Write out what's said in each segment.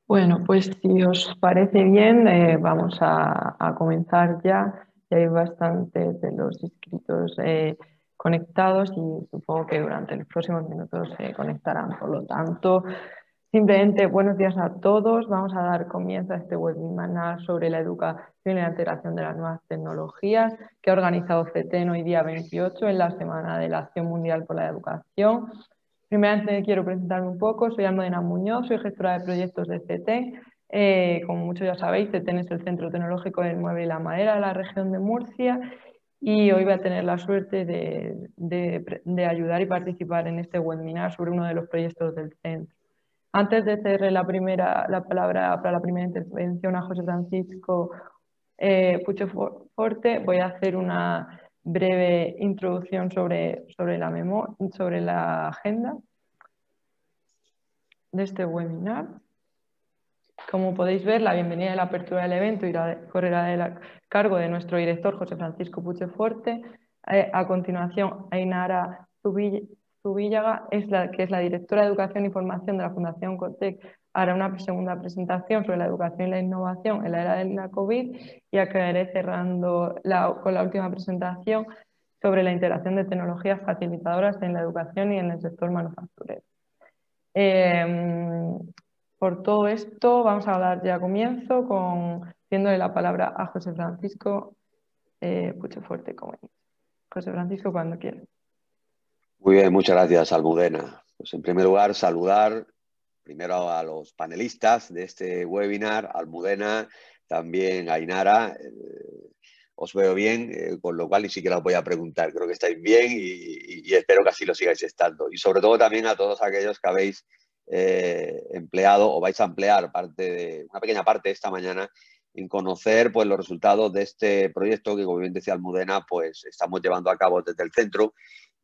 Bueno, pues si os parece bien, vamos a comenzar ya. Ya hay bastantes de los inscritos conectados y supongo que durante los próximos minutos se conectarán. Por lo tanto, simplemente buenos días a todos. Vamos a dar comienzo a este webinar sobre la educación y la integración de las nuevas tecnologías que ha organizado CETEN hoy día 28 en la Semana de la Acción Mundial por la Educación. Primeramente quiero presentarme un poco, soy Almudena Muñoz, soy gestora de proyectos de CETEN. Como muchos ya sabéis, CETEN es el Centro Tecnológico del Mueble y la Madera de la región de Murcia y hoy voy a tener la suerte de ayudar y participar en este webinar sobre uno de los proyectos del centro. Antes de cederle la palabra para la primera intervención a José Francisco Pucho Forte, voy a hacer una breve introducción sobre la agenda de este webinar. Como podéis ver, la bienvenida y la apertura del evento correrá a cargo de nuestro director José Francisco Puche Forte. A continuación, Ainara Zubíllaga, que es la directora de Educación y Formación de la Fundación Cotec, hará una segunda presentación sobre la educación y la innovación en la era de la COVID y acabaré cerrando con la última presentación sobre la integración de tecnologías facilitadoras en la educación y en el sector manufacturero. Por todo esto, vamos a dar ya comienzo dándole la palabra a José Francisco Pucho Fuerte. José Francisco, cuando quiera. Muy bien, muchas gracias, Almudena. Pues en primer lugar, saludar primero a los panelistas de este webinar, Almudena, también a Ainara. Os veo bien, con lo cual ni siquiera os voy a preguntar. Creo que estáis bien y espero que así lo sigáis estando. Y sobre todo también a todos aquellos que habéis empleado o vais a emplear una pequeña parte esta mañana en conocer pues, los resultados de este proyecto que, como bien decía Almudena, pues estamos llevando a cabo desde el centro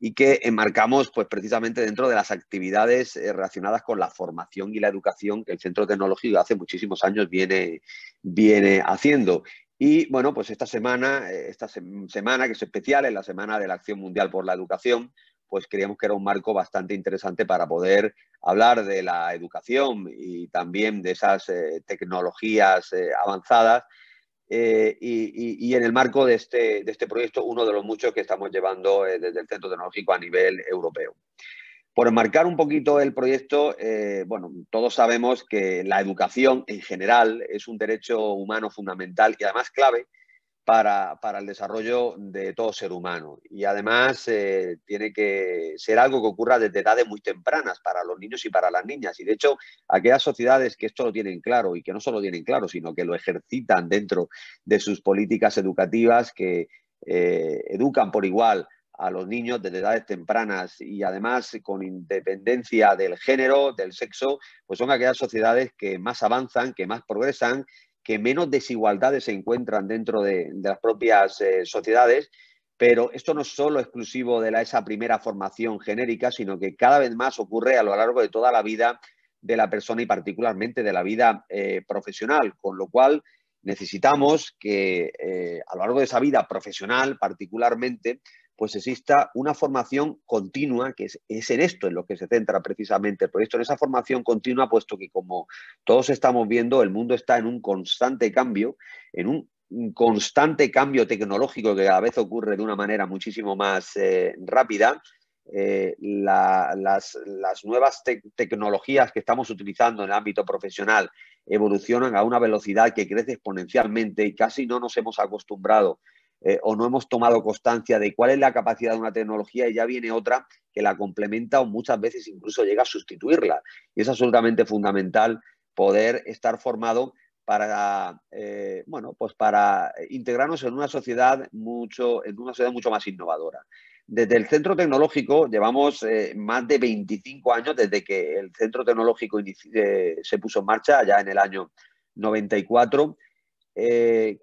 y que enmarcamos pues, precisamente dentro de las actividades relacionadas con la formación y la educación que el Centro Tecnológico hace muchísimos años viene haciendo. Y bueno, pues esta semana que es especial, es la Semana de la Acción Mundial por la Educación, pues creíamos que era un marco bastante interesante para poder hablar de la educación y también de esas tecnologías avanzadas. Y en el marco de este proyecto, uno de los muchos que estamos llevando desde el Centro Tecnológico a nivel europeo. Por enmarcar un poquito el proyecto, bueno, todos sabemos que la educación en general es un derecho humano fundamental y además clave para el desarrollo de todo ser humano. Y además tiene que ser algo que ocurra desde edades muy tempranas para los niños y para las niñas. Y de hecho, aquellas sociedades que esto lo tienen claro y que no solo tienen claro, sino que lo ejercitan dentro de sus políticas educativas, que educan por igual a los niños desde edades tempranas y además con independencia del género, del sexo, pues son aquellas sociedades que más avanzan, que más progresan, que menos desigualdades se encuentran dentro de las propias sociedades. Pero esto no es solo exclusivo de esa primera formación genérica, sino que cada vez más ocurre a lo largo de toda la vida de la persona y particularmente de la vida profesional, con lo cual necesitamos que a lo largo de esa vida profesional particularmente pues exista una formación continua, que es en esto en lo que se centra precisamente el proyecto, en esa formación continua, puesto que como todos estamos viendo, el mundo está en un constante cambio, en un constante cambio tecnológico que cada vez ocurre de una manera muchísimo más rápida. Las nuevas tecnologías que estamos utilizando en el ámbito profesional evolucionan a una velocidad que crece exponencialmente y casi no nos hemos acostumbrado o no hemos tomado constancia de cuál es la capacidad de una tecnología y ya viene otra que la complementa o muchas veces incluso llega a sustituirla. Y es absolutamente fundamental poder estar formado para, bueno, pues para integrarnos en una sociedad mucho más innovadora. Desde el Centro Tecnológico llevamos más de 25 años desde que el Centro Tecnológico se puso en marcha, ya en el año 94,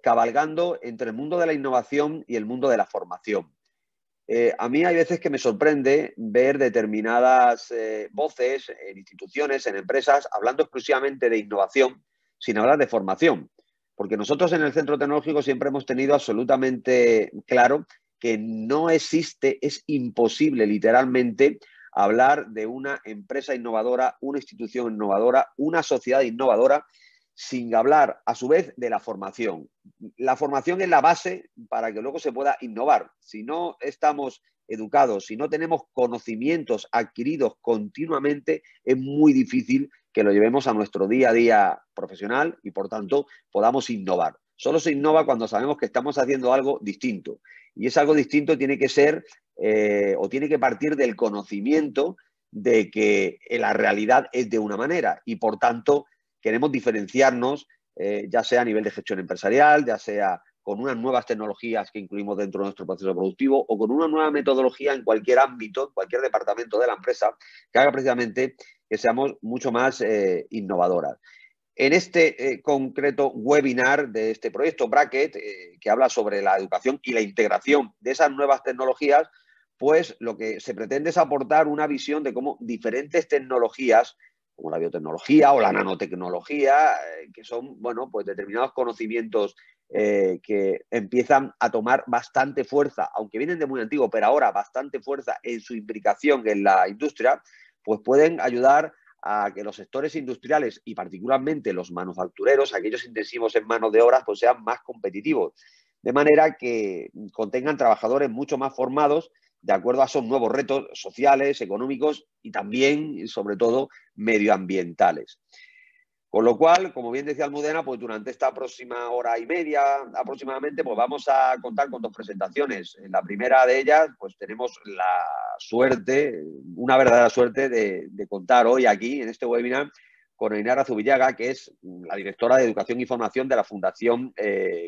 cabalgando entre el mundo de la innovación y el mundo de la formación. A mí hay veces que me sorprende ver determinadas voces en instituciones, en empresas, hablando exclusivamente de innovación sin hablar de formación. Porque nosotros en el Centro Tecnológico siempre hemos tenido absolutamente claro que no existe, es imposible literalmente hablar de una empresa innovadora, una institución innovadora, una sociedad innovadora, sin hablar, a su vez, de la formación. La formación es la base para que luego se pueda innovar. Si no estamos educados, si no tenemos conocimientos adquiridos continuamente, es muy difícil que lo llevemos a nuestro día a día profesional y, por tanto, podamos innovar. Solo se innova cuando sabemos que estamos haciendo algo distinto. Y ese algo distinto tiene que ser o tiene que partir del conocimiento de que la realidad es de una manera y, por tanto, queremos diferenciarnos, ya sea a nivel de gestión empresarial, ya sea con unas nuevas tecnologías que incluimos dentro de nuestro proceso productivo o con una nueva metodología en cualquier ámbito, en cualquier departamento de la empresa, que haga precisamente que seamos mucho más innovadoras. En este concreto webinar de este proyecto Bracket, que habla sobre la educación y la integración de esas nuevas tecnologías, pues lo que se pretende es aportar una visión de cómo diferentes tecnologías, como la biotecnología o la nanotecnología, que son, bueno, pues determinados conocimientos que empiezan a tomar bastante fuerza, aunque vienen de muy antiguo, pero ahora bastante fuerza en su implicación en la industria, pues pueden ayudar a que los sectores industriales y particularmente los manufactureros, aquellos intensivos en mano de obra, pues sean más competitivos. De manera que contengan trabajadores mucho más formados de acuerdo a esos nuevos retos sociales, económicos y también, sobre todo, medioambientales. Con lo cual, como bien decía Almudena, pues durante esta próxima hora y media aproximadamente, pues vamos a contar con dos presentaciones. En la primera de ellas, pues tenemos la suerte, una verdadera suerte de contar hoy aquí, en este webinar, con Ainara Zubillaga, que es la directora de Educación y Formación de la Fundación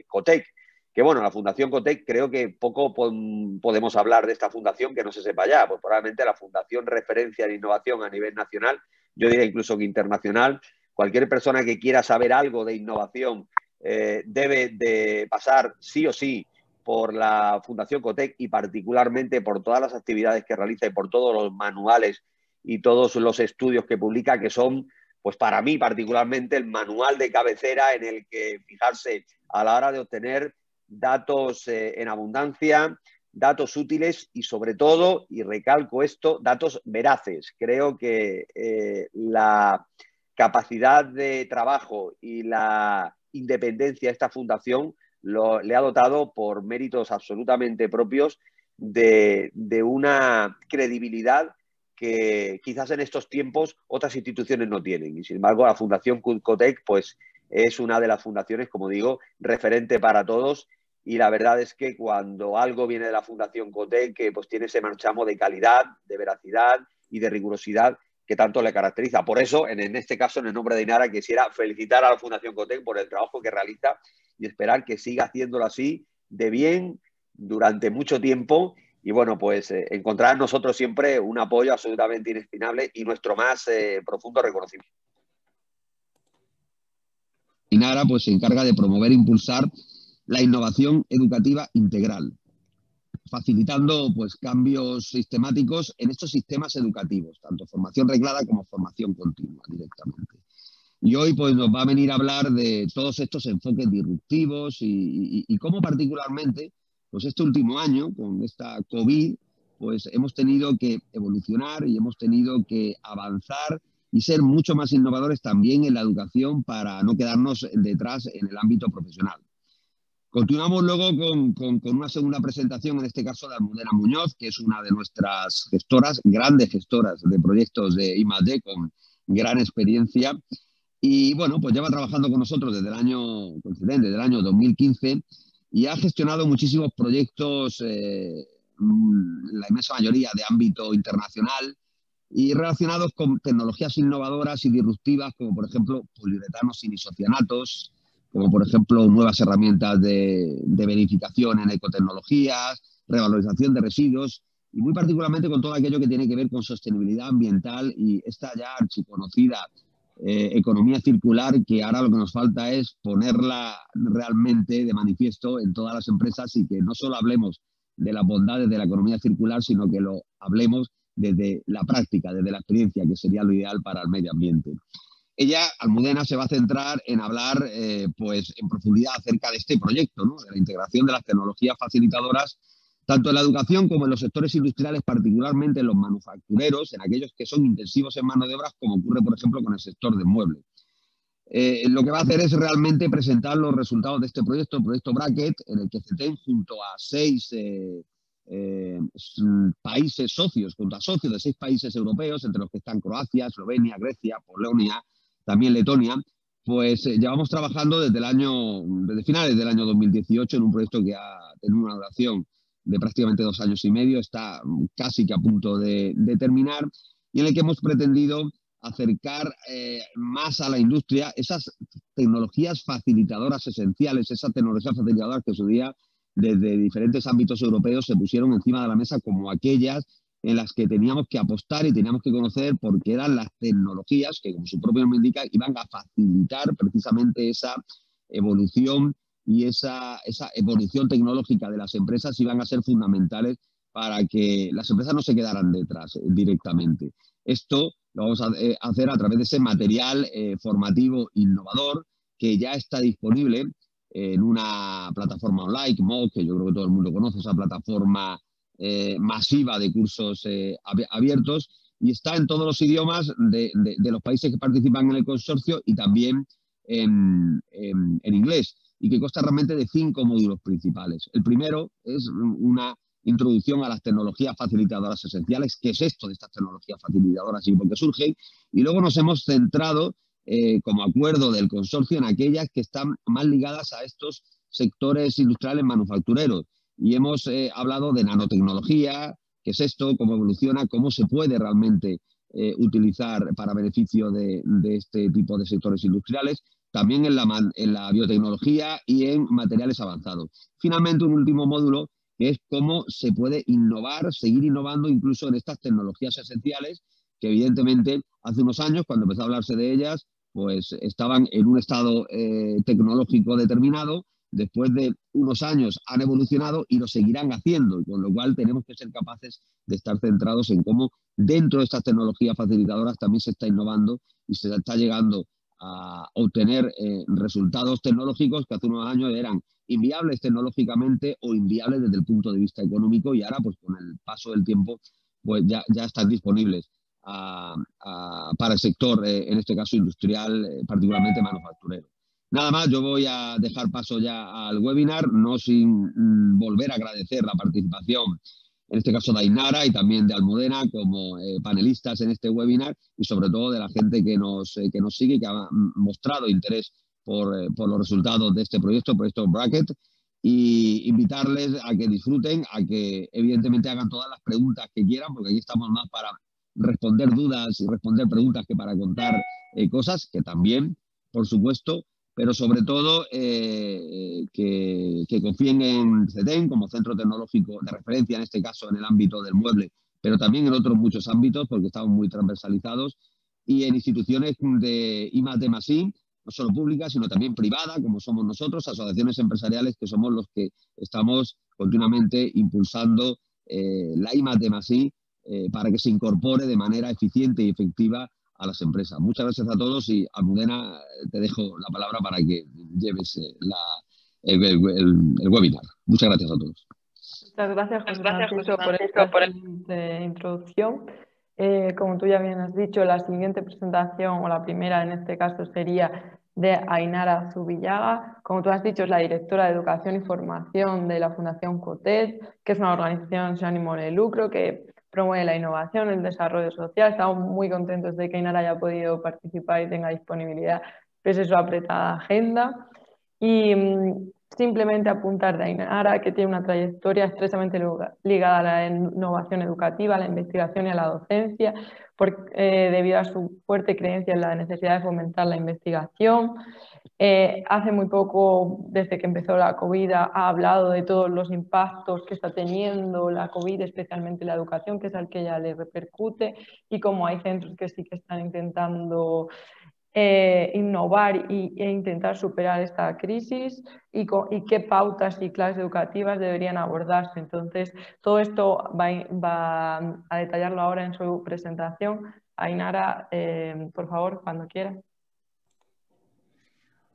COTEC. Que bueno, la Fundación COTEC, creo que poco podemos hablar de esta fundación que no se sepa ya, pues probablemente la fundación referencia de innovación a nivel nacional, yo diría incluso que internacional. Cualquier persona que quiera saber algo de innovación debe de pasar sí o sí por la Fundación COTEC y particularmente por todas las actividades que realiza y por todos los manuales y todos los estudios que publica, que son, pues para mí particularmente, el manual de cabecera en el que fijarse a la hora de obtener datos en abundancia, datos útiles y, sobre todo, y recalco esto, datos veraces. Creo que la capacidad de trabajo y la independencia de esta fundación le ha dotado por méritos absolutamente propios de una credibilidad que quizás en estos tiempos otras instituciones no tienen. Y sin embargo, la Fundación COTEC pues, es una de las fundaciones, como digo, referente para todos. Y la verdad es que cuando algo viene de la Fundación COTEC, pues tiene ese marchamo de calidad, de veracidad y de rigurosidad que tanto le caracteriza. Por eso, en este caso, en el nombre de Ainara, quisiera felicitar a la Fundación COTEC por el trabajo que realiza y esperar que siga haciéndolo así de bien durante mucho tiempo. Y bueno, pues encontrar en nosotros siempre un apoyo absolutamente inestimable y nuestro más profundo reconocimiento. Ainara pues se encarga de promover e impulsar la innovación educativa integral, facilitando pues cambios sistemáticos en estos sistemas educativos, tanto formación reglada como formación continua directamente. Y hoy pues nos va a venir a hablar de todos estos enfoques disruptivos y cómo particularmente pues este último año con esta COVID pues hemos tenido que evolucionar y hemos tenido que avanzar y ser mucho más innovadores también en la educación para no quedarnos detrás en el ámbito profesional. Continuamos luego con una segunda presentación, en este caso de Almudena Muñoz, que es una de nuestras gestoras, grandes gestoras de proyectos de I+D con gran experiencia. Y bueno, pues lleva trabajando con nosotros desde el año 2015 y ha gestionado muchísimos proyectos, la inmensa mayoría de ámbito internacional y relacionados con tecnologías innovadoras y disruptivas, como por ejemplo poliuretanos sin isocianatos, como por ejemplo nuevas herramientas de verificación en ecotecnologías, revalorización de residuos y muy particularmente con todo aquello que tiene que ver con sostenibilidad ambiental y esta ya archiconocida economía circular, que ahora lo que nos falta es ponerla realmente de manifiesto en todas las empresas y que no solo hablemos de las bondades de la economía circular, sino que lo hablemos desde la práctica, desde la experiencia, que sería lo ideal para el medio ambiente. Ella, Almudena, se va a centrar en hablar pues, en profundidad acerca de este proyecto, ¿no? De la integración de las tecnologías facilitadoras tanto en la educación como en los sectores industriales, particularmente en los manufactureros, en aquellos que son intensivos en mano de obra, como ocurre, por ejemplo, con el sector del mueble. Lo que va a hacer es realmente presentar los resultados de este proyecto, el proyecto Bracket, en el que CETEN, junto a 6 países socios, junto a socios de 6 países europeos, entre los que están Croacia, Eslovenia, Grecia, Polonia, también Letonia, pues llevamos trabajando desde finales del año 2018 en un proyecto que ha tenido una duración de prácticamente 2 años y medio, está casi que a punto de terminar, y en el que hemos pretendido acercar más a la industria esas tecnologías facilitadoras esenciales, esas tecnologías facilitadoras que en su día desde diferentes ámbitos europeos se pusieron encima de la mesa como aquellas en las que teníamos que apostar y teníamos que conocer, porque eran las tecnologías que, como su propio nombre indica, iban a facilitar precisamente esa evolución y esa evolución tecnológica de las empresas iban a ser fundamentales para que las empresas no se quedaran detrás directamente. Esto lo vamos a hacer a través de ese material formativo innovador que ya está disponible en una plataforma online, MOOC, que yo creo que todo el mundo conoce, esa plataforma masiva de cursos abiertos, y está en todos los idiomas de los países que participan en el consorcio y también en inglés, y que consta realmente de 5 módulos principales. El primero es una introducción a las tecnologías facilitadoras esenciales. ¿Qué es esto de estas tecnologías facilitadoras y por qué surgen? Y luego nos hemos centrado, como acuerdo del consorcio, en aquellas que están más ligadas a estos sectores industriales manufactureros. Y hemos hablado de nanotecnología, qué es esto, cómo evoluciona, cómo se puede realmente utilizar para beneficio de este tipo de sectores industriales, también en la biotecnología y en materiales avanzados. Finalmente, un último módulo que es cómo se puede innovar, seguir innovando incluso en estas tecnologías esenciales, que evidentemente hace unos años, cuando empezó a hablarse de ellas, pues estaban en un estado tecnológico determinado. Después de unos años han evolucionado y lo seguirán haciendo, con lo cual tenemos que ser capaces de estar centrados en cómo dentro de estas tecnologías facilitadoras también se está innovando y se está llegando a obtener resultados tecnológicos que hace unos años eran inviables tecnológicamente o inviables desde el punto de vista económico, y ahora pues con el paso del tiempo pues ya están disponibles para el sector, en este caso industrial, particularmente manufacturero. Nada más, yo voy a dejar paso ya al webinar, no sin volver a agradecer la participación, en este caso de Ainara y también de Almudena como panelistas en este webinar, y sobre todo de la gente que nos sigue y que ha mostrado interés por los resultados de este proyecto Bracket, y invitarles a que disfruten, a que evidentemente hagan todas las preguntas que quieran, porque aquí estamos más para responder dudas y responder preguntas que para contar cosas, que también, por supuesto, pero sobre todo que confíen en CETEN como centro tecnológico de referencia, en este caso en el ámbito del mueble, pero también en otros muchos ámbitos, porque estamos muy transversalizados, y en instituciones de I+D+I, no solo públicas, sino también privadas, como somos nosotros, asociaciones empresariales, que somos los que estamos continuamente impulsando la I+D+I para que se incorpore de manera eficiente y efectiva a las empresas. Muchas gracias a todos, y Almudena, te dejo la palabra para que lleves el webinar. Muchas gracias a todos. Muchas gracias, José Francisco, por esta excelente introducción. Como tú ya bien has dicho, la siguiente presentación, o la primera en este caso, sería de Ainara Zubillaga. Como tú has dicho, es la directora de Educación y Formación de la Fundación COTED, que es una organización sin ánimo de lucro que promueve la innovación, el desarrollo social. Estamos muy contentos de que Ainara haya podido participar y tenga disponibilidad pese a su apretada agenda. Y simplemente apuntar de Ainara, que tiene una trayectoria estrechamente ligada a la innovación educativa, a la investigación y a la docencia, debido a su fuerte creencia en la necesidad de fomentar la investigación. Hace muy poco, desde que empezó la COVID, ha hablado de todos los impactos que está teniendo la COVID, especialmente la educación, que es al que ella le repercute, y cómo hay centros que sí que están intentando innovar e intentar superar esta crisis, y qué pautas y claves educativas deberían abordarse. Entonces, todo esto va a detallarlo ahora en su presentación. Ainara, por favor, cuando quiera.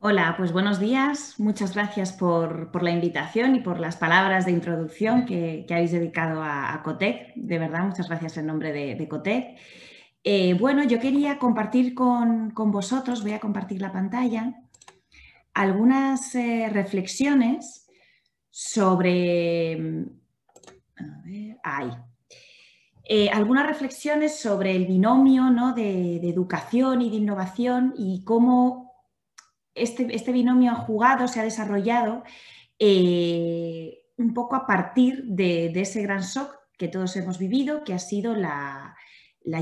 Hola, pues buenos días. Muchas gracias por la invitación y por las palabras de introducción que habéis dedicado a COTEC. De verdad, muchas gracias en nombre de COTEC. Bueno, yo quería compartir con vosotros, voy a compartir la pantalla, algunas reflexiones sobre... A ver, ahí. Algunas reflexiones sobre el binomio, ¿no?, de educación y de innovación y cómo este binomio ha jugado, se ha desarrollado un poco a partir de ese gran shock que todos hemos vivido, que ha sido la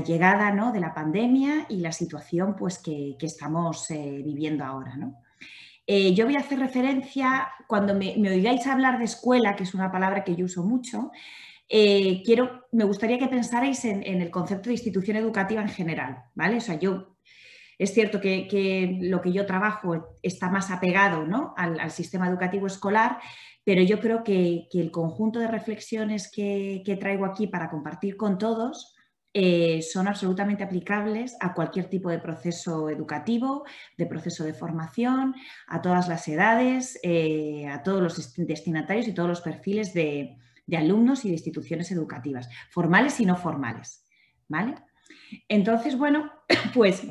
llegada, ¿no?, de la pandemia y la situación pues, que estamos viviendo ahora, ¿no? Yo voy a hacer referencia, cuando me oigáis hablar de escuela, que es una palabra que yo uso mucho, me gustaría que pensarais en el concepto de institución educativa en general, ¿vale? O sea, es cierto que lo que yo trabajo está más apegado, ¿no?, al sistema educativo escolar, pero yo creo que el conjunto de reflexiones que traigo aquí para compartir con todos son absolutamente aplicables a cualquier tipo de proceso educativo, de proceso de formación, a todas las edades, a todos los destinatarios y todos los perfiles de alumnos y de instituciones educativas, formales y no formales, ¿vale? Entonces, bueno, pues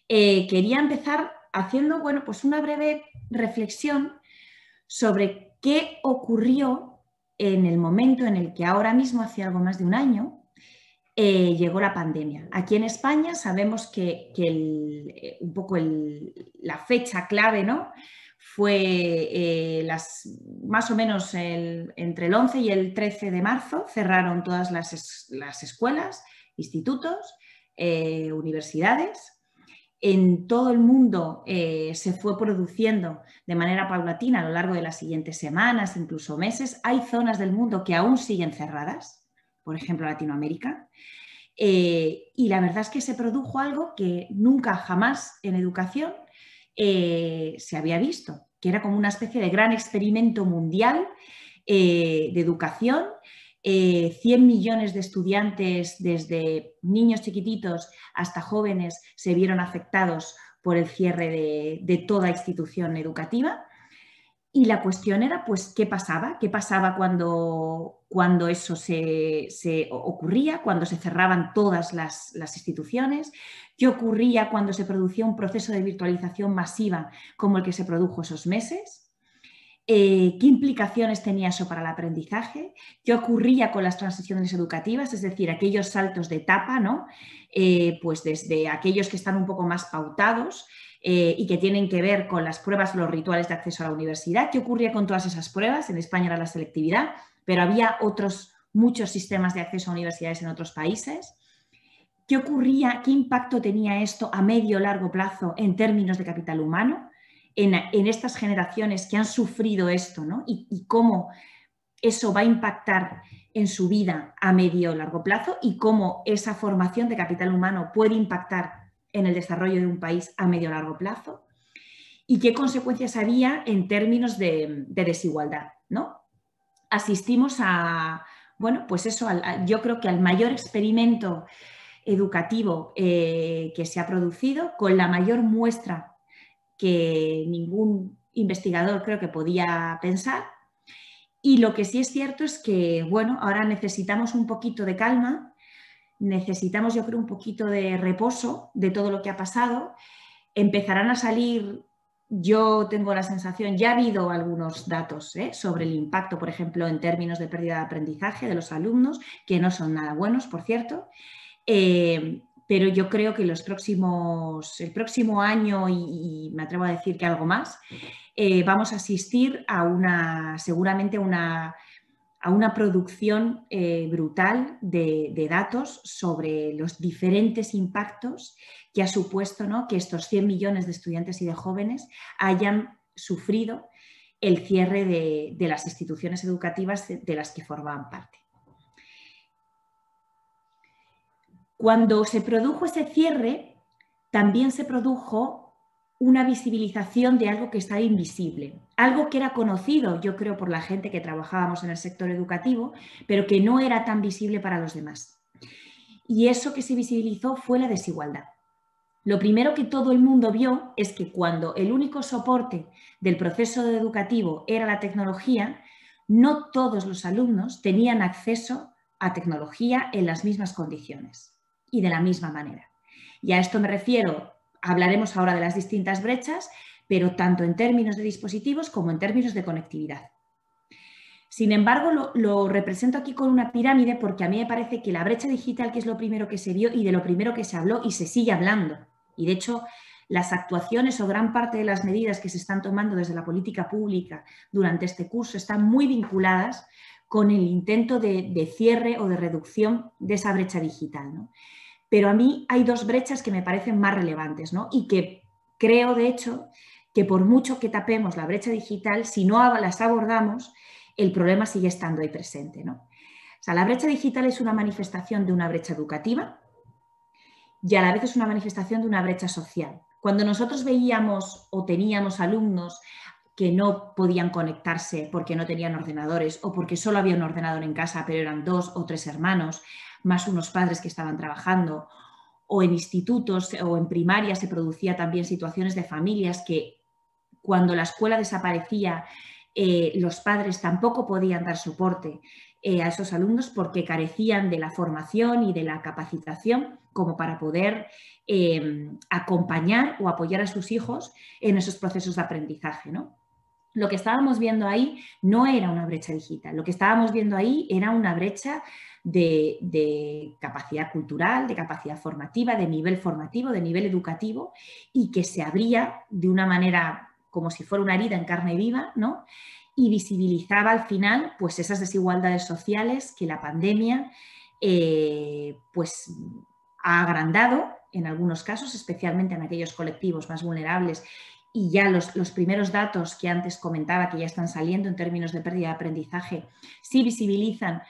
quería empezar haciendo, bueno, pues una breve reflexión sobre qué ocurrió en el momento en el que ahora mismo, hace algo más de un año, llegó la pandemia. Aquí en España sabemos que un poco la fecha clave, ¿no?, fue más o menos entre el 11 y el 13 de marzo, cerraron todas las escuelas, institutos, universidades. En todo el mundo se fue produciendo de manera paulatina a lo largo de las siguientes semanas, incluso meses. Hay zonas del mundo que aún siguen cerradas, por ejemplo Latinoamérica, y la verdad es que se produjo algo que nunca jamás en educación se había visto, que era como una especie de gran experimento mundial de educación. 100 millones de estudiantes, desde niños chiquititos hasta jóvenes, se vieron afectados por el cierre de toda institución educativa. Y la cuestión era, pues, ¿qué pasaba? ¿Qué pasaba cuando eso se ocurría, cuando se cerraban todas las instituciones? ¿Qué ocurría cuando se producía un proceso de virtualización masiva como el que se produjo esos meses? ¿Qué implicaciones tenía eso para el aprendizaje? ¿Qué ocurría con las transiciones educativas? Es decir, aquellos saltos de etapa, ¿no? Pues desde aquellos que están un poco más pautados y que tienen que ver con las pruebas, los rituales de acceso a la universidad. ¿Qué ocurría con todas esas pruebas? En España era la selectividad, pero había muchos sistemas de acceso a universidades en otros países. ¿Qué ocurría? ¿Qué impacto tenía esto a medio o largo plazo en términos de capital humano? En estas generaciones que han sufrido esto, ¿no? Y cómo eso va a impactar en su vida a medio o largo plazo y cómo esa formación de capital humano puede impactar en el desarrollo de un país a medio o largo plazo, y qué consecuencias había en términos de desigualdad, ¿no? Asistimos a, bueno, pues eso, yo creo que al mayor experimento educativo que se ha producido, con la mayor muestra que ningún investigador creo que podía pensar. Y lo que sí es cierto es que, bueno, ahora necesitamos un poquito de calma, necesitamos, yo creo, un poquito de reposo de todo lo que ha pasado. Empezarán a salir, yo tengo la sensación, ya ha habido algunos datos sobre el impacto, por ejemplo, en términos de pérdida de aprendizaje de los alumnos, que no son nada buenos, por cierto. Pero yo creo que el próximo año, y me atrevo a decir que algo más, vamos a asistir seguramente a una producción brutal de datos sobre los diferentes impactos que ha supuesto, ¿no?, que estos 100 millones de estudiantes y de jóvenes hayan sufrido el cierre de las instituciones educativas de las que formaban parte. Cuando se produjo ese cierre, también se produjo una visibilización de algo que estaba invisible, algo que era conocido, yo creo, por la gente que trabajábamos en el sector educativo, pero que no era tan visible para los demás. Y eso que se visibilizó fue la desigualdad. lo primero que todo el mundo vio es que cuando el único soporte del proceso educativo era la tecnología, no todos los alumnos tenían acceso a tecnología en las mismas condiciones y de la misma manera. Y a esto me refiero, hablaremos ahora de las distintas brechas, pero tanto en términos de dispositivos como en términos de conectividad. Sin embargo, lo represento aquí con una pirámide porque a mí me parece que la brecha digital, que es lo primero que se vio y de lo primero que se habló y se sigue hablando, y de hecho las actuaciones o gran parte de las medidas que se están tomando desde la política pública durante este curso están muy vinculadas con el intento de cierre o de reducción de esa brecha digital, ¿no? Pero a mí hay dos brechas que me parecen más relevantes, ¿no? Y que creo, de hecho, que por mucho que tapemos la brecha digital, si no las abordamos, el problema sigue estando ahí presente, ¿no? O sea, la brecha digital es una manifestación de una brecha educativa y a la vez es una manifestación de una brecha social. Cuando nosotros veíamos o teníamos alumnos que no podían conectarse porque no tenían ordenadores o porque solo había un ordenador en casa, pero eran 2 o 3 hermanos, más unos padres que estaban trabajando, o en institutos o en primaria se producía también situaciones de familias que cuando la escuela desaparecía, los padres tampoco podían dar soporte a esos alumnos porque carecían de la formación y de la capacitación como para poder acompañar o apoyar a sus hijos en esos procesos de aprendizaje, ¿no? Lo que estábamos viendo ahí no era una brecha digital, lo que estábamos viendo ahí era una brecha de capacidad cultural, de capacidad formativa, de nivel formativo, de nivel educativo, y que se abría de una manera como si fuera una herida en carne viva, ¿no? Y visibilizaba al final pues esas desigualdades sociales que la pandemia pues ha agrandado en algunos casos, especialmente en aquellos colectivos más vulnerables. Y ya los primeros datos que antes comentaba, que ya están saliendo en términos de pérdida de aprendizaje, sí visibilizan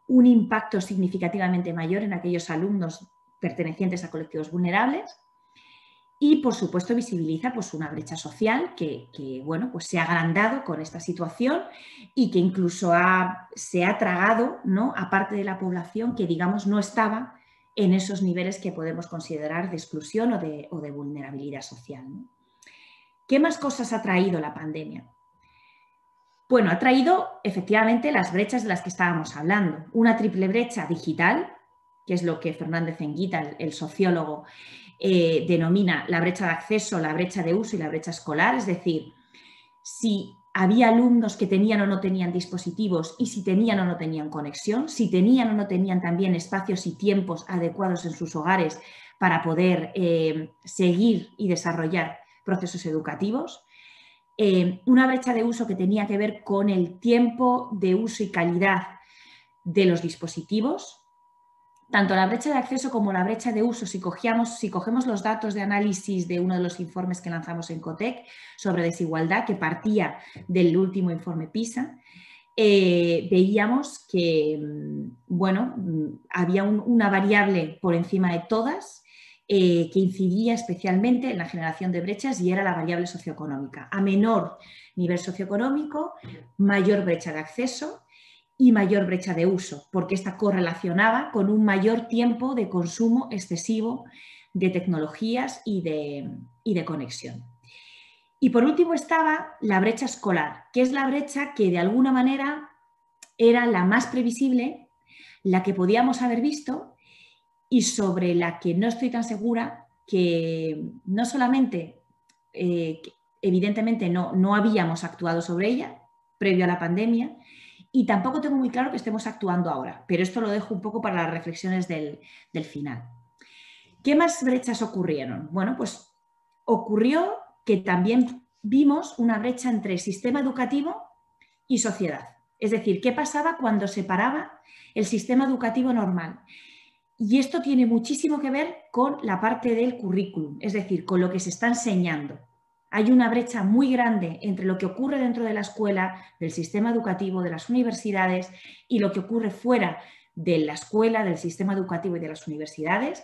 un impacto significativamente mayor en aquellos alumnos pertenecientes a colectivos vulnerables. Y, por supuesto, visibiliza pues, una brecha social que bueno, pues se ha agrandado con esta situación y que incluso se ha tragado, ¿no?, a parte de la población que, digamos, no estaba en esos niveles que podemos considerar de exclusión o de vulnerabilidad social, ¿no? ¿Qué más cosas ha traído la pandemia? Bueno, ha traído efectivamente las brechas de las que estábamos hablando. Una triple brecha digital, que es lo que Fernández Enguita, el sociólogo, denomina la brecha de acceso, la brecha de uso y la brecha escolar. Es decir, si había alumnos que tenían o no tenían dispositivos y si tenían o no tenían conexión, si tenían o no tenían también espacios y tiempos adecuados en sus hogares para poder seguir y desarrollar procesos educativos. Una brecha de uso que tenía que ver con el tiempo de uso y calidad de los dispositivos. Tanto la brecha de acceso como la brecha de uso, si cogemos los datos de análisis de uno de los informes que lanzamos en COTEC sobre desigualdad, que partía del último informe PISA, veíamos que bueno, había una variable por encima de todas que incidía especialmente en la generación de brechas y era la variable socioeconómica. A menor nivel socioeconómico, mayor brecha de acceso y mayor brecha de uso, porque esta correlacionaba con un mayor tiempo de consumo excesivo de tecnologías y de conexión. Y por último estaba la brecha escolar, que es la brecha que de alguna manera era la más previsible, la que podíamos haber visto y sobre la que no estoy tan segura que no solamente, evidentemente no habíamos actuado sobre ella previo a la pandemia y tampoco tengo muy claro que estemos actuando ahora, pero esto lo dejo un poco para las reflexiones del final. ¿Qué más brechas ocurrieron? Bueno, pues ocurrió que también vimos una brecha entre sistema educativo y sociedad. Es decir, ¿qué pasaba cuando se paraba el sistema educativo normal? Y esto tiene muchísimo que ver con la parte del currículum, es decir, con lo que se está enseñando. Hay una brecha muy grande entre lo que ocurre dentro de la escuela, del sistema educativo, de las universidades y lo que ocurre fuera de la escuela, del sistema educativo y de las universidades.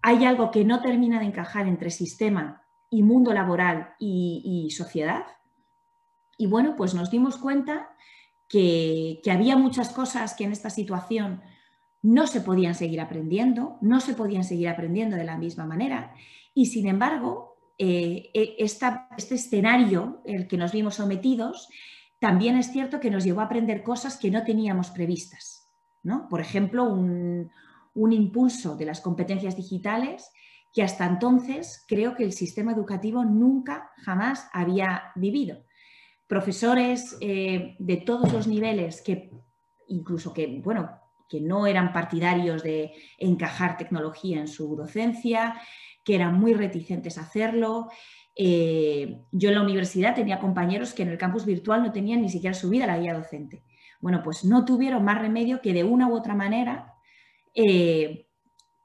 Hay algo que no termina de encajar entre sistema y mundo laboral y sociedad. Y bueno, pues nos dimos cuenta que había muchas cosas que en esta situación no se podían seguir aprendiendo de la misma manera Y sin embargo, este escenario el que nos vimos sometidos, también es cierto que nos llevó a aprender cosas que no teníamos previstas, ¿no? Por ejemplo, un impulso de las competencias digitales que hasta entonces creo que el sistema educativo nunca, jamás había vivido. Profesores de todos los niveles que incluso que no eran partidarios de encajar tecnología en su docencia, que eran muy reticentes a hacerlo. Yo en la universidad tenía compañeros que en el campus virtual no tenían ni siquiera subida la guía docente. Bueno, pues no tuvieron más remedio que de una u otra manera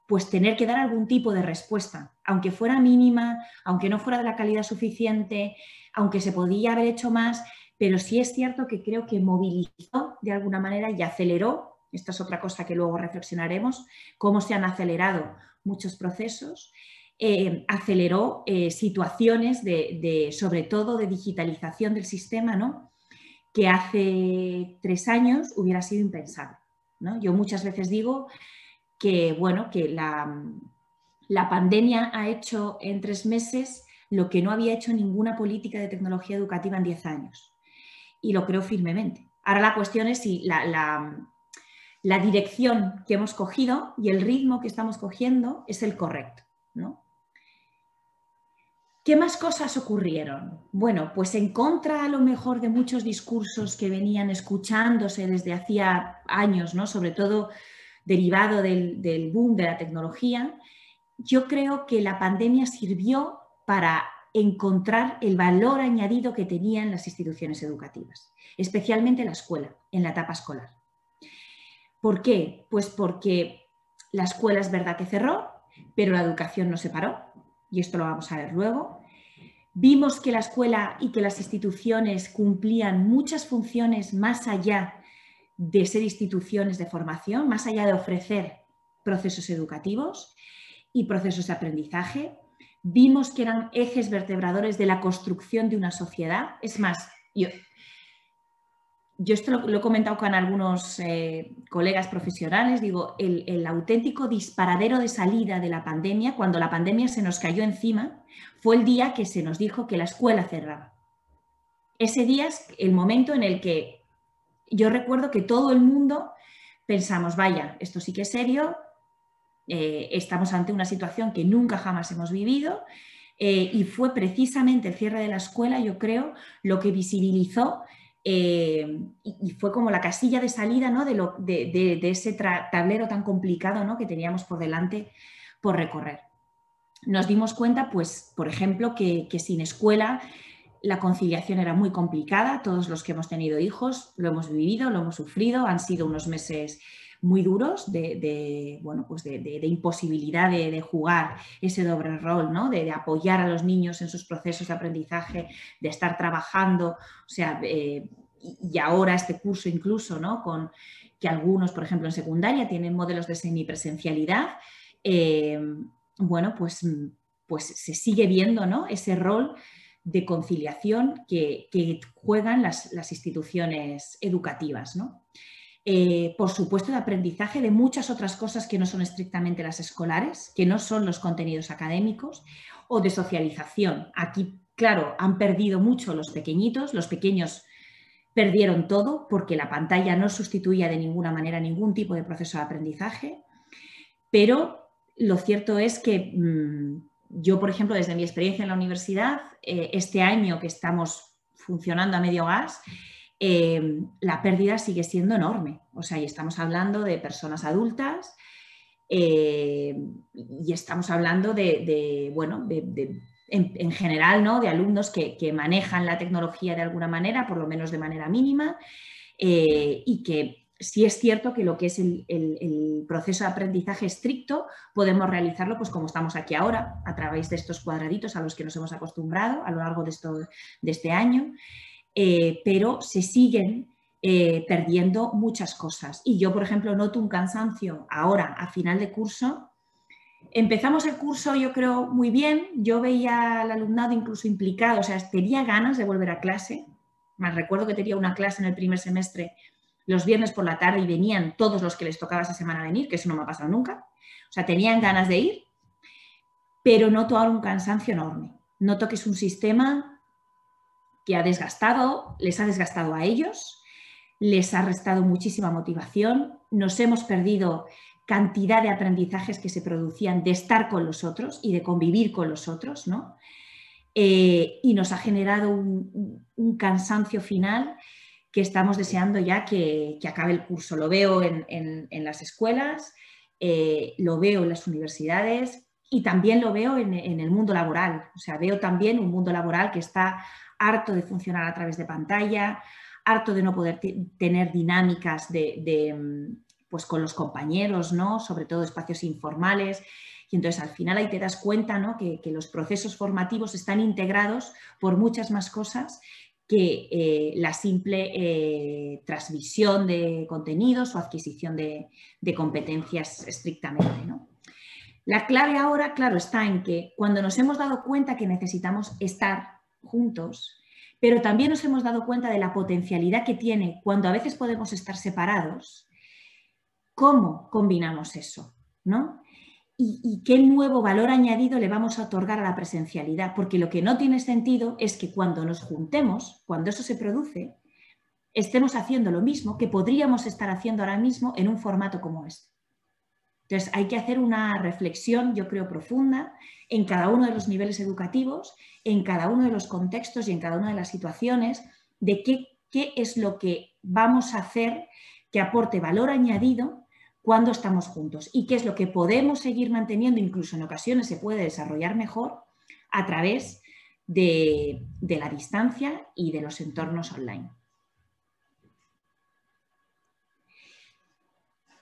pues tener que dar algún tipo de respuesta, aunque fuera mínima, aunque no fuera de la calidad suficiente, aunque se podía haber hecho más, pero sí es cierto que creo que movilizó de alguna manera y aceleró, esta es otra cosa que luego reflexionaremos, cómo se han acelerado muchos procesos, aceleró situaciones sobre todo de digitalización del sistema, ¿no? Que hace 3 años hubiera sido impensable, ¿no? Yo muchas veces digo que, bueno, que la pandemia ha hecho en 3 meses lo que no había hecho ninguna política de tecnología educativa en 10 años. Y lo creo firmemente. Ahora la cuestión es si la dirección que hemos cogido y el ritmo que estamos cogiendo es el correcto, ¿no? ¿Qué más cosas ocurrieron? Bueno, pues en contra a lo mejor de muchos discursos que venían escuchándose desde hacía años, ¿no? Sobre todo derivado del boom de la tecnología, yo creo que la pandemia sirvió para encontrar el valor añadido que tenían las instituciones educativas, especialmente la escuela, en la etapa escolar. ¿Por qué? Pues porque la escuela es verdad que cerró, pero la educación no se paró, y esto lo vamos a ver luego. Vimos que la escuela y que las instituciones cumplían muchas funciones más allá de ser instituciones de formación, más allá de ofrecer procesos educativos y procesos de aprendizaje. Vimos que eran ejes vertebradores de la construcción de una sociedad. Es más, yo esto lo he comentado con algunos colegas profesionales, digo, el auténtico disparadero de salida de la pandemia, cuando la pandemia se nos cayó encima, fue el día que se nos dijo que la escuela cerraba. Ese día es el momento en el que yo recuerdo que todo el mundo pensamos, vaya, esto sí que es serio, estamos ante una situación que nunca jamás hemos vivido, y fue precisamente el cierre de la escuela, yo creo, lo que visibilizó y fue como la casilla de salida, ¿no? de ese tablero tan complicado, ¿no? que teníamos por delante por recorrer. Nos dimos cuenta, pues, por ejemplo, que sin escuela la conciliación era muy complicada. Todos los que hemos tenido hijos lo hemos vivido, lo hemos sufrido. Han sido unos meses muy duros de imposibilidad de jugar ese doble rol, ¿no? de apoyar a los niños en sus procesos de aprendizaje, de estar trabajando. O sea, y ahora este curso incluso, ¿no? Con que algunos, por ejemplo, en secundaria tienen modelos de semipresencialidad. Bueno, pues se sigue viendo, ¿no? ese rol de conciliación que juegan las instituciones educativas, ¿no? Por supuesto, de aprendizaje de muchas otras cosas que no son estrictamente las escolares, que no son los contenidos académicos, o de socialización. Aquí, claro, han perdido mucho los pequeñitos, los pequeños perdieron todo porque la pantalla no sustituía de ninguna manera ningún tipo de proceso de aprendizaje, pero lo cierto es que yo, por ejemplo, desde mi experiencia en la universidad, este año que estamos funcionando a medio gas, la pérdida sigue siendo enorme. O sea, y estamos hablando de personas adultas y estamos hablando en general, ¿no? de alumnos que manejan la tecnología de alguna manera, por lo menos de manera mínima, y que sí es cierto que lo que es el proceso de aprendizaje estricto podemos realizarlo pues como estamos aquí ahora, a través de estos cuadraditos a los que nos hemos acostumbrado a lo largo de este año, pero se siguen perdiendo muchas cosas. Y yo, por ejemplo, noto un cansancio ahora a final de curso. Empezamos el curso, yo creo, muy bien. Yo veía al alumnado incluso implicado, o sea, tenía ganas de volver a clase. Más recuerdo que tenía una clase en el primer semestre los viernes por la tarde y venían todos los que les tocaba esa semana venir, que eso no me ha pasado nunca. O sea, tenían ganas de ir, pero noto ahora un cansancio enorme. Noto que es un sistema que les ha desgastado a ellos, les ha restado muchísima motivación, nos hemos perdido cantidad de aprendizajes que se producían de estar con los otros y de convivir con los otros, ¿no? Y nos ha generado un cansancio final que estamos deseando ya que acabe el curso. Lo veo en las escuelas, lo veo en las universidades y también lo veo en el mundo laboral. O sea, veo también un mundo laboral que está harto de funcionar a través de pantalla, harto de no poder tener dinámicas pues con los compañeros, ¿no? Sobre todo espacios informales. Y entonces al final ahí te das cuenta, ¿no? que los procesos formativos están integrados por muchas más cosas que la simple transmisión de contenidos o adquisición de competencias estrictamente, ¿no? La clave ahora, claro, está en que cuando nos hemos dado cuenta que necesitamos estar juntos, pero también nos hemos dado cuenta de la potencialidad que tiene cuando a veces podemos estar separados, ¿cómo combinamos eso? ¿No? ¿Y qué nuevo valor añadido le vamos a otorgar a la presencialidad? Porque lo que no tiene sentido es que cuando nos juntemos, cuando eso se produce, estemos haciendo lo mismo que podríamos estar haciendo ahora mismo en un formato como este. Entonces, hay que hacer una reflexión, yo creo, profunda en cada uno de los niveles educativos, en cada uno de los contextos y en cada una de las situaciones de qué es lo que vamos a hacer que aporte valor añadido cuando estamos juntos y qué es lo que podemos seguir manteniendo, incluso en ocasiones se puede desarrollar mejor a través de la distancia y de los entornos online.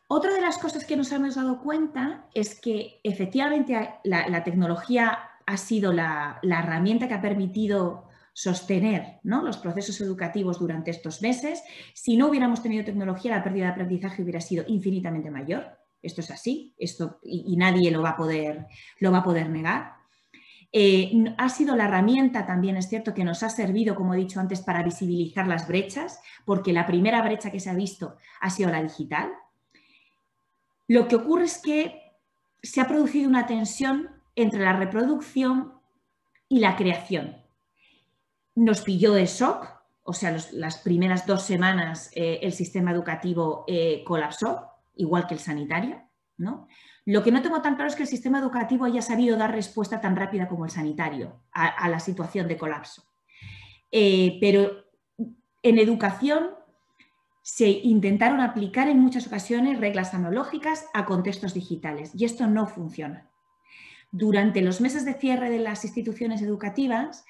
Otra de las cosas que nos hemos dado cuenta es que efectivamente la tecnología ha sido la herramienta que ha permitido sostener, ¿no?, los procesos educativos durante estos meses. Si no hubiéramos tenido tecnología, la pérdida de aprendizaje hubiera sido infinitamente mayor. Esto es así, y nadie lo va a poder negar. Ha sido la herramienta, también es cierto, que nos ha servido, como he dicho antes, para visibilizar las brechas, porque la primera brecha que se ha visto ha sido la digital. Lo que ocurre es que se ha producido una tensión entre la reproducción y la creación. Nos pilló de shock, o sea, las primeras 2 semanas el sistema educativo colapsó, igual que el sanitario, ¿no? Lo que no tengo tan claro es que el sistema educativo haya sabido dar respuesta tan rápida como el sanitario a la situación de colapso. Pero en educación se intentaron aplicar en muchas ocasiones reglas analógicas a contextos digitales y esto no funciona. Durante los meses de cierre de las instituciones educativas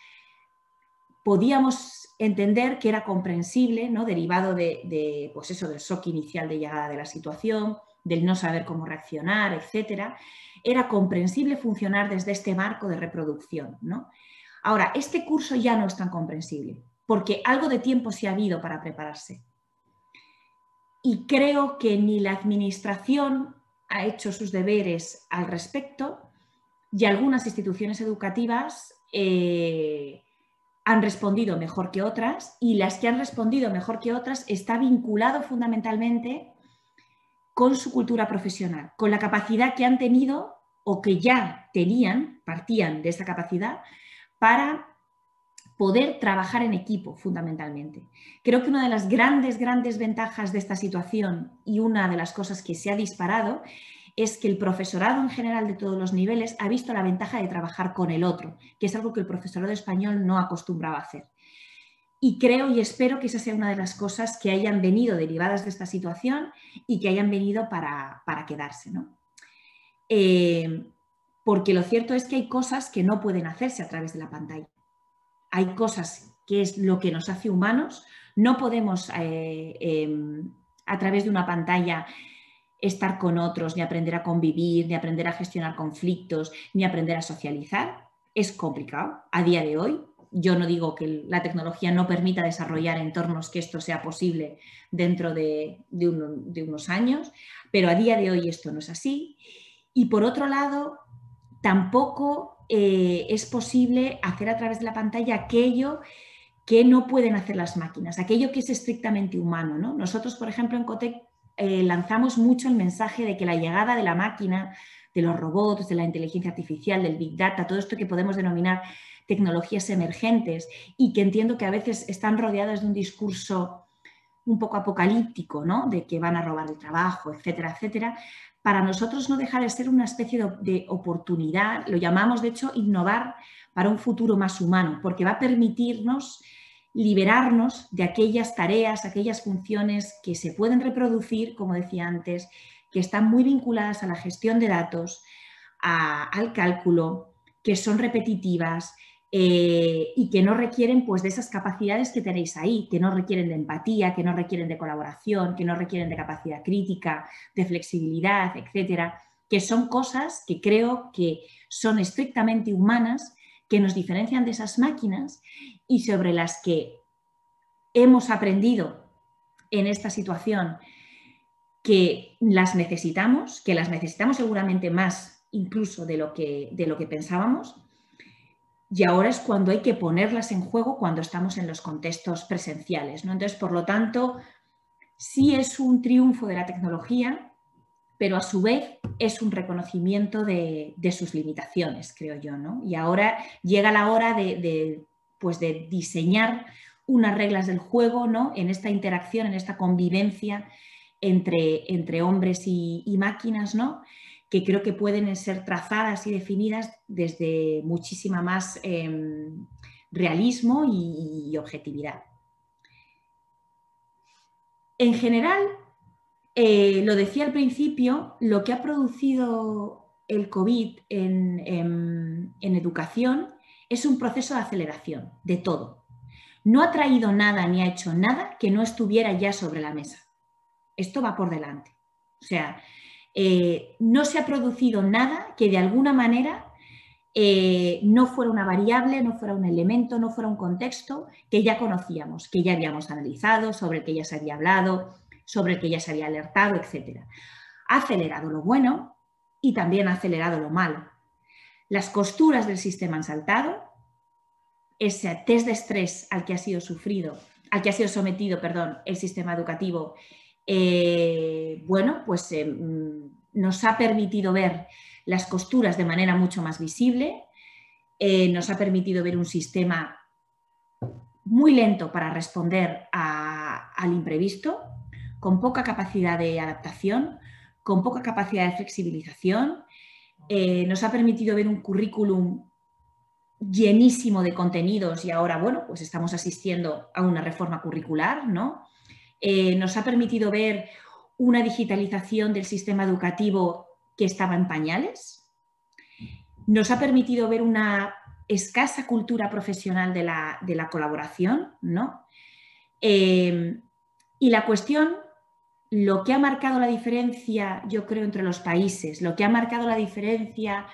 podíamos entender que era comprensible, ¿no?, derivado pues eso, del shock inicial de llegada de la situación, del no saber cómo reaccionar, etcétera. Era comprensible funcionar desde este marco de reproducción, ¿no? Ahora, este curso ya no es tan comprensible porque algo de tiempo sí ha habido para prepararse. Y creo que ni la administración ha hecho sus deberes al respecto y algunas instituciones educativas han respondido mejor que otras y las que han respondido mejor que otras está vinculado fundamentalmente con su cultura profesional, con la capacidad que han tenido o que ya tenían, partían de esa capacidad para poder trabajar en equipo, fundamentalmente. Creo que una de las grandes ventajas de esta situación y una de las cosas que se ha disparado es que el profesorado en general de todos los niveles ha visto la ventaja de trabajar con el otro, que es algo que el profesorado español no acostumbraba a hacer. Y creo y espero que esa sea una de las cosas que hayan venido derivadas de esta situación y que hayan venido para quedarse, ¿no? Porque lo cierto es que hay cosas que no pueden hacerse a través de la pantalla. Hay cosas que es lo que nos hace humanos. No podemos a través de una pantalla estar con otros, ni aprender a convivir, ni aprender a gestionar conflictos, ni aprender a socializar. Es complicado a día de hoy. Yo no digo que la tecnología no permita desarrollar entornos que esto sea posible dentro de unos años, pero a día de hoy esto no es así. Y por otro lado, tampoco es posible hacer a través de la pantalla aquello que no pueden hacer las máquinas, aquello que es estrictamente humano, ¿no? Nosotros, por ejemplo, en COTEC lanzamos mucho el mensaje de que la llegada de la máquina de los robots, de la inteligencia artificial, del Big Data, todo esto que podemos denominar tecnologías emergentes y que entiendo que a veces están rodeadas de un discurso un poco apocalíptico, ¿no? De que van a robar el trabajo, etcétera, etcétera. Para nosotros no deja de ser una especie de oportunidad, lo llamamos de hecho innovar para un futuro más humano, porque va a permitirnos liberarnos de aquellas tareas, aquellas funciones que se pueden reproducir, como decía antes, que están muy vinculadas a la gestión de datos, al cálculo, que son repetitivas y que no requieren pues, de esas capacidades que tenéis ahí, que no requieren de empatía, que no requieren de colaboración, que no requieren de capacidad crítica, de flexibilidad, etcétera, que son cosas que creo que son estrictamente humanas, que nos diferencian de esas máquinas y sobre las que hemos aprendido en esta situación que las necesitamos seguramente más incluso de lo que pensábamos, y ahora es cuando hay que ponerlas en juego cuando estamos en los contextos presenciales, ¿no? Entonces, por lo tanto, sí es un triunfo de la tecnología, pero a su vez es un reconocimiento de sus limitaciones, creo yo, ¿no? Y ahora llega la hora de diseñar unas reglas del juego, ¿no? En esta interacción, en esta convivencia entre hombres y máquinas, ¿no? Que creo que pueden ser trazadas y definidas desde muchísima más realismo y objetividad. En general, lo decía al principio, lo que ha producido el COVID en educación es un proceso de aceleración de todo. No ha traído nada ni ha hecho nada que no estuviera ya sobre la mesa. Esto va por delante. O sea, no se ha producido nada que de alguna manera no fuera una variable, no fuera un elemento, no fuera un contexto que ya conocíamos, que ya habíamos analizado, sobre el que ya se había hablado, sobre el que ya se había alertado, etc. Ha acelerado lo bueno y también ha acelerado lo malo. Las costuras del sistema han saltado, ese test de estrés al que ha sido sometido el sistema educativo, nos ha permitido ver las costuras de manera mucho más visible, nos ha permitido ver un sistema muy lento para responder al imprevisto, con poca capacidad de adaptación, con poca capacidad de flexibilización, nos ha permitido ver un currículum llenísimo de contenidos y ahora, bueno, pues estamos asistiendo a una reforma curricular, ¿no? Nos ha permitido ver una digitalización del sistema educativo que estaba en pañales, nos ha permitido ver una escasa cultura profesional de la colaboración, ¿no? Y la cuestión, lo que ha marcado la diferencia, yo creo, entre los países, lo que ha marcado la diferencia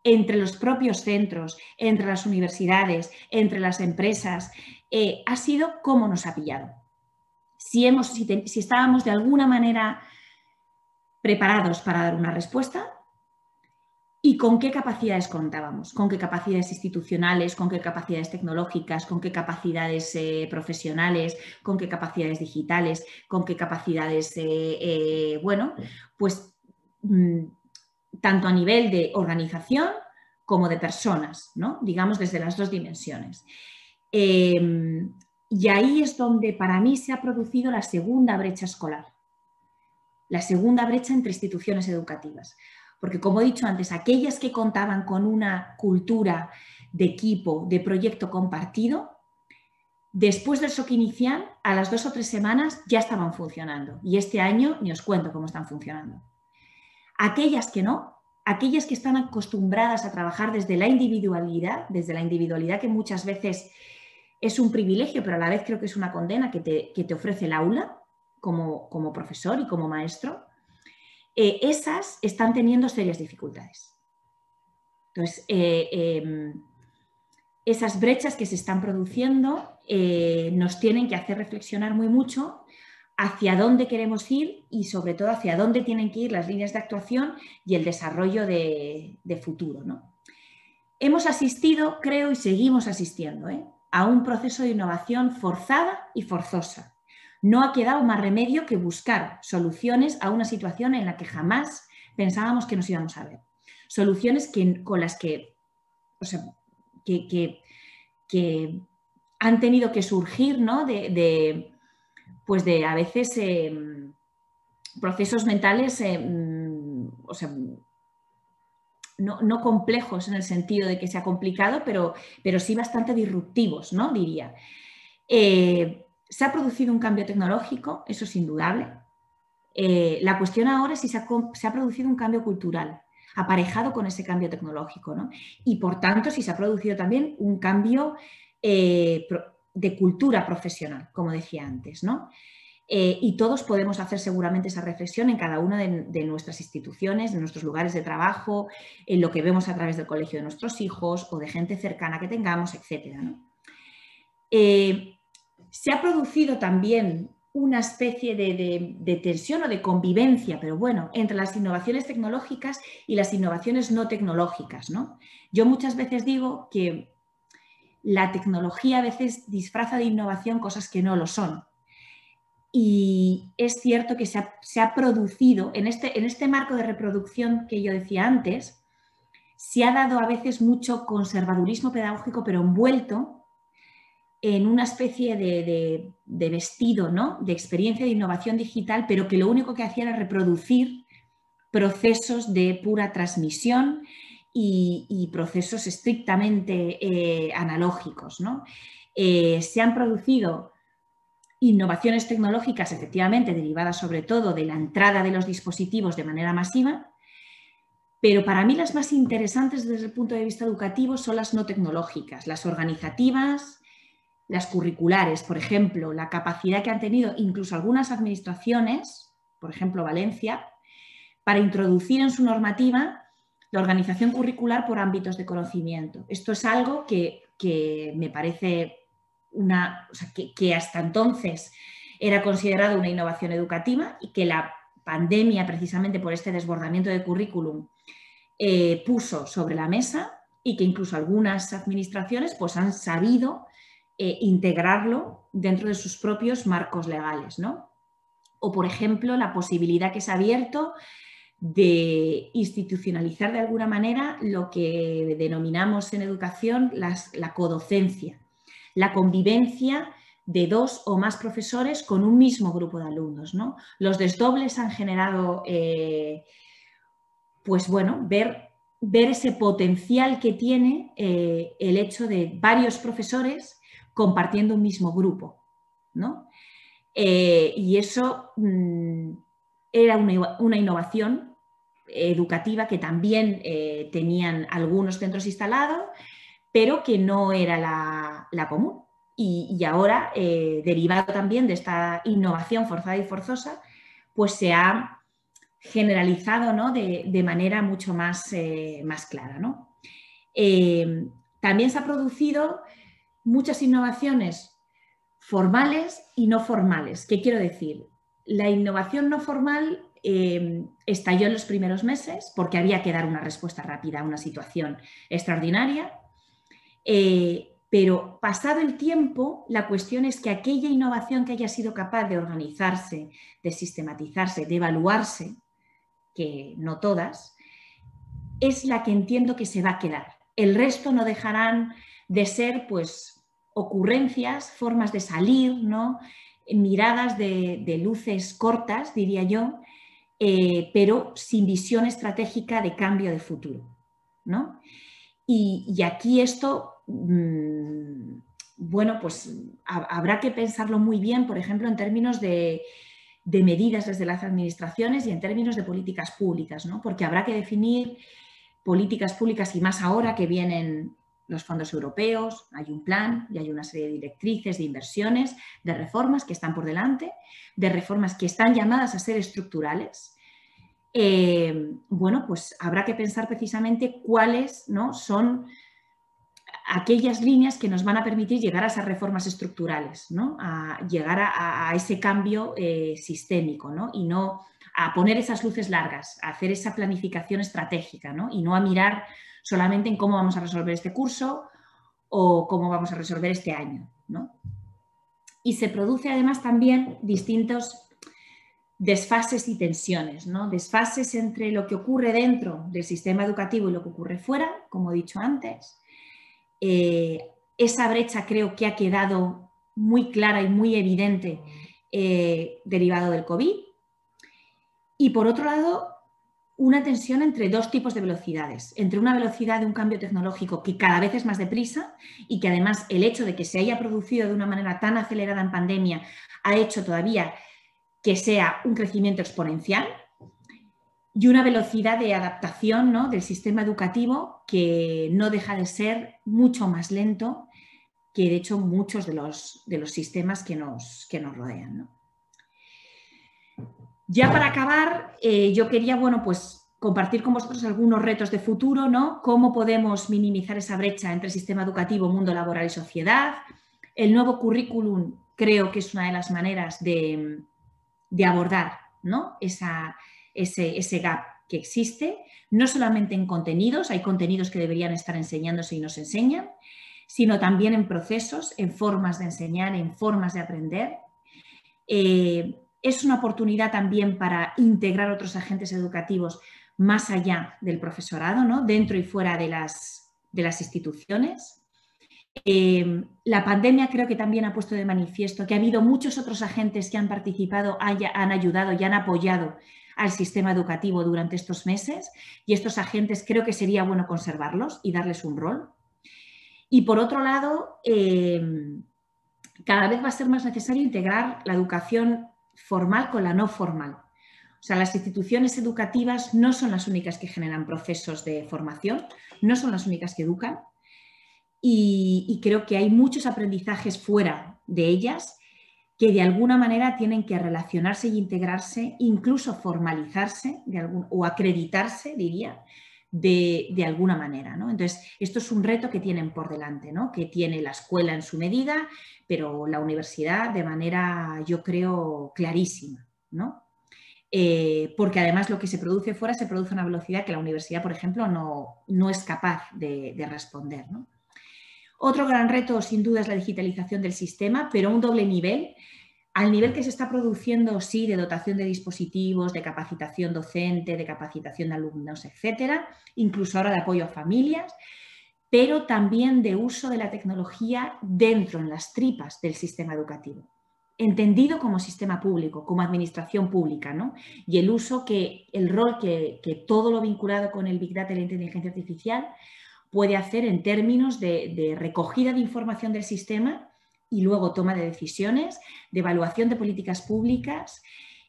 entre los propios centros, entre las universidades, entre las empresas, ha sido cómo nos ha pillado. Si estábamos de alguna manera preparados para dar una respuesta y con qué capacidades contábamos, con qué capacidades institucionales, con qué capacidades tecnológicas, con qué capacidades profesionales, con qué capacidades digitales, con qué capacidades, tanto a nivel de organización como de personas, ¿no? Digamos desde las dos dimensiones. Y ahí es donde para mí se ha producido la segunda brecha escolar, la segunda brecha entre instituciones educativas. Porque, como he dicho antes, aquellas que contaban con una cultura de equipo, de proyecto compartido, después del shock inicial, a las 2 o 3 semanas ya estaban funcionando. Y este año ni os cuento cómo están funcionando. Aquellas que no, aquellas que están acostumbradas a trabajar desde la individualidad que muchas veces es un privilegio, pero a la vez creo que es una condena que te ofrece el aula como profesor y como maestro, esas están teniendo serias dificultades. Entonces, esas brechas que se están produciendo nos tienen que hacer reflexionar muy mucho hacia dónde queremos ir y sobre todo hacia dónde tienen que ir las líneas de actuación y el desarrollo de futuro, ¿no? Hemos asistido, creo, y seguimos asistiendo, a un proceso de innovación forzada y forzosa. No ha quedado más remedio que buscar soluciones a una situación en la que jamás pensábamos que nos íbamos a ver. Soluciones con las que, o sea, que han tenido que surgir, ¿no? Pues de a veces procesos mentales, o sea, no complejos en el sentido de que sea complicado, pero sí bastante disruptivos, ¿no? Diría. Se ha producido un cambio tecnológico, eso es indudable. La cuestión ahora es si se ha producido un cambio cultural aparejado con ese cambio tecnológico, ¿no? Y por tanto, si se ha producido también un cambio de cultura profesional, como decía antes, ¿no? Y todos podemos hacer seguramente esa reflexión en cada una de nuestras instituciones, de nuestros lugares de trabajo, en lo que vemos a través del colegio de nuestros hijos o de gente cercana que tengamos, etcétera, ¿no? Se ha producido también una especie de tensión o de convivencia, pero bueno, entre las innovaciones tecnológicas y las innovaciones no tecnológicas, ¿no? Yo muchas veces digo que la tecnología a veces disfraza de innovación cosas que no lo son. Y es cierto que se ha producido, en este marco de reproducción que yo decía antes, se ha dado a veces mucho conservadurismo pedagógico, pero envuelto en una especie de vestido, ¿no? De experiencia de innovación digital, pero que lo único que hacía era reproducir procesos de pura transmisión y procesos estrictamente analógicos, ¿no? Se han producido innovaciones tecnológicas, efectivamente, derivadas sobre todo de la entrada de los dispositivos de manera masiva, pero para mí las más interesantes desde el punto de vista educativo son las no tecnológicas, las organizativas, las curriculares, por ejemplo, la capacidad que han tenido incluso algunas administraciones, por ejemplo Valencia, para introducir en su normativa la organización curricular por ámbitos de conocimiento. Esto es algo que me parece que hasta entonces era considerado una innovación educativa y que la pandemia, precisamente por este desbordamiento de currículum, puso sobre la mesa y que incluso algunas administraciones pues, han sabido integrarlo dentro de sus propios marcos legales, ¿no? O, por ejemplo, la posibilidad que se ha abierto de institucionalizar de alguna manera lo que denominamos en educación la codocencia, la convivencia de 2 o más profesores con un mismo grupo de alumnos, ¿no? Los desdobles han generado, pues bueno, ver ese potencial que tiene el hecho de varios profesores compartiendo un mismo grupo, ¿no? Y eso era una innovación educativa que también tenían algunos centros instalados, pero que no era la común. Y ahora, derivado también de esta innovación forzada y forzosa, pues se ha generalizado, ¿no? de manera mucho más clara, ¿no? También se han producido muchas innovaciones formales y no formales. ¿Qué quiero decir? La innovación no formal estalló en los primeros meses porque había que dar una respuesta rápida a una situación extraordinaria, pero pasado el tiempo, la cuestión es que aquella innovación que haya sido capaz de organizarse, de sistematizarse, de evaluarse, que no todas, es la que entiendo que se va a quedar. El resto no dejarán de ser, pues, ocurrencias, formas de salir, ¿no? Miradas de luces cortas, diría yo, pero sin visión estratégica de cambio de futuro, ¿no? Y aquí esto, bueno, pues habrá que pensarlo muy bien, por ejemplo, en términos de medidas desde las administraciones y en términos de políticas públicas, ¿no? Porque habrá que definir políticas públicas y más ahora que vienen los fondos europeos, hay un plan y hay una serie de directrices, de inversiones, de reformas que están por delante, de reformas que están llamadas a ser estructurales. Bueno, pues habrá que pensar precisamente cuáles, ¿no? son aquellas líneas que nos van a permitir llegar a esas reformas estructurales, ¿no? A llegar a ese cambio sistémico, ¿no? Y no a poner esas luces largas, a hacer esa planificación estratégica, ¿no? Y no a mirar solamente en cómo vamos a resolver este curso o cómo vamos a resolver este año, ¿no? Y se produce además también distintos desfases y tensiones, ¿no? Desfases entre lo que ocurre dentro del sistema educativo y lo que ocurre fuera, como he dicho antes. Esa brecha creo que ha quedado muy clara y muy evidente derivado del COVID. Y por otro lado, una tensión entre dos tipos de velocidades, entre una velocidad de un cambio tecnológico que cada vez es más deprisa y que además el hecho de que se haya producido de una manera tan acelerada en pandemia ha hecho todavía que sea un crecimiento exponencial, y una velocidad de adaptación, ¿no?, del sistema educativo que no deja de ser mucho más lento que de hecho muchos de los sistemas que nos rodean, ¿no? Ya para acabar, yo quería, bueno, pues compartir con vosotros algunos retos de futuro, ¿no? Cómo podemos minimizar esa brecha entre sistema educativo, mundo laboral y sociedad. El nuevo currículum creo que es una de las maneras de abordar, ¿no?, ese gap que existe, no solamente en contenidos, hay contenidos que deberían estar enseñándose y no se enseñan, sino también en procesos, en formas de enseñar, en formas de aprender. Es una oportunidad también para integrar otros agentes educativos más allá del profesorado, ¿no?, dentro y fuera de las instituciones. La pandemia creo que también ha puesto de manifiesto que ha habido muchos otros agentes que han participado, han ayudado y han apoyado al sistema educativo durante estos meses, y estos agentes creo que sería bueno conservarlos y darles un rol. Y por otro lado, cada vez va a ser más necesario integrar la educación formal con la no formal. O sea, las instituciones educativas no son las únicas que generan procesos de formación, no son las únicas que educan, y creo que hay muchos aprendizajes fuera de ellas que de alguna manera tienen que relacionarse y integrarse, incluso formalizarse o acreditarse, diría, de alguna manera, ¿no? Entonces, esto es un reto que tienen por delante, ¿no?, que tiene la escuela en su medida, pero la universidad de manera, yo creo, clarísima, ¿no? Porque además lo que se produce fuera se produce a una velocidad que la universidad, por ejemplo, no es capaz de responder, ¿no? Otro gran reto, sin duda, es la digitalización del sistema, pero a un doble nivel. Al nivel que se está produciendo, sí, de dotación de dispositivos, de capacitación docente, de capacitación de alumnos, etcétera, incluso ahora de apoyo a familias, pero también de uso de la tecnología dentro, en las tripas del sistema educativo, entendido como sistema público, como administración pública, ¿no? Y el rol que todo lo vinculado con el Big Data y la inteligencia artificial puede hacer en términos de recogida de información del sistema y luego toma de decisiones, de evaluación de políticas públicas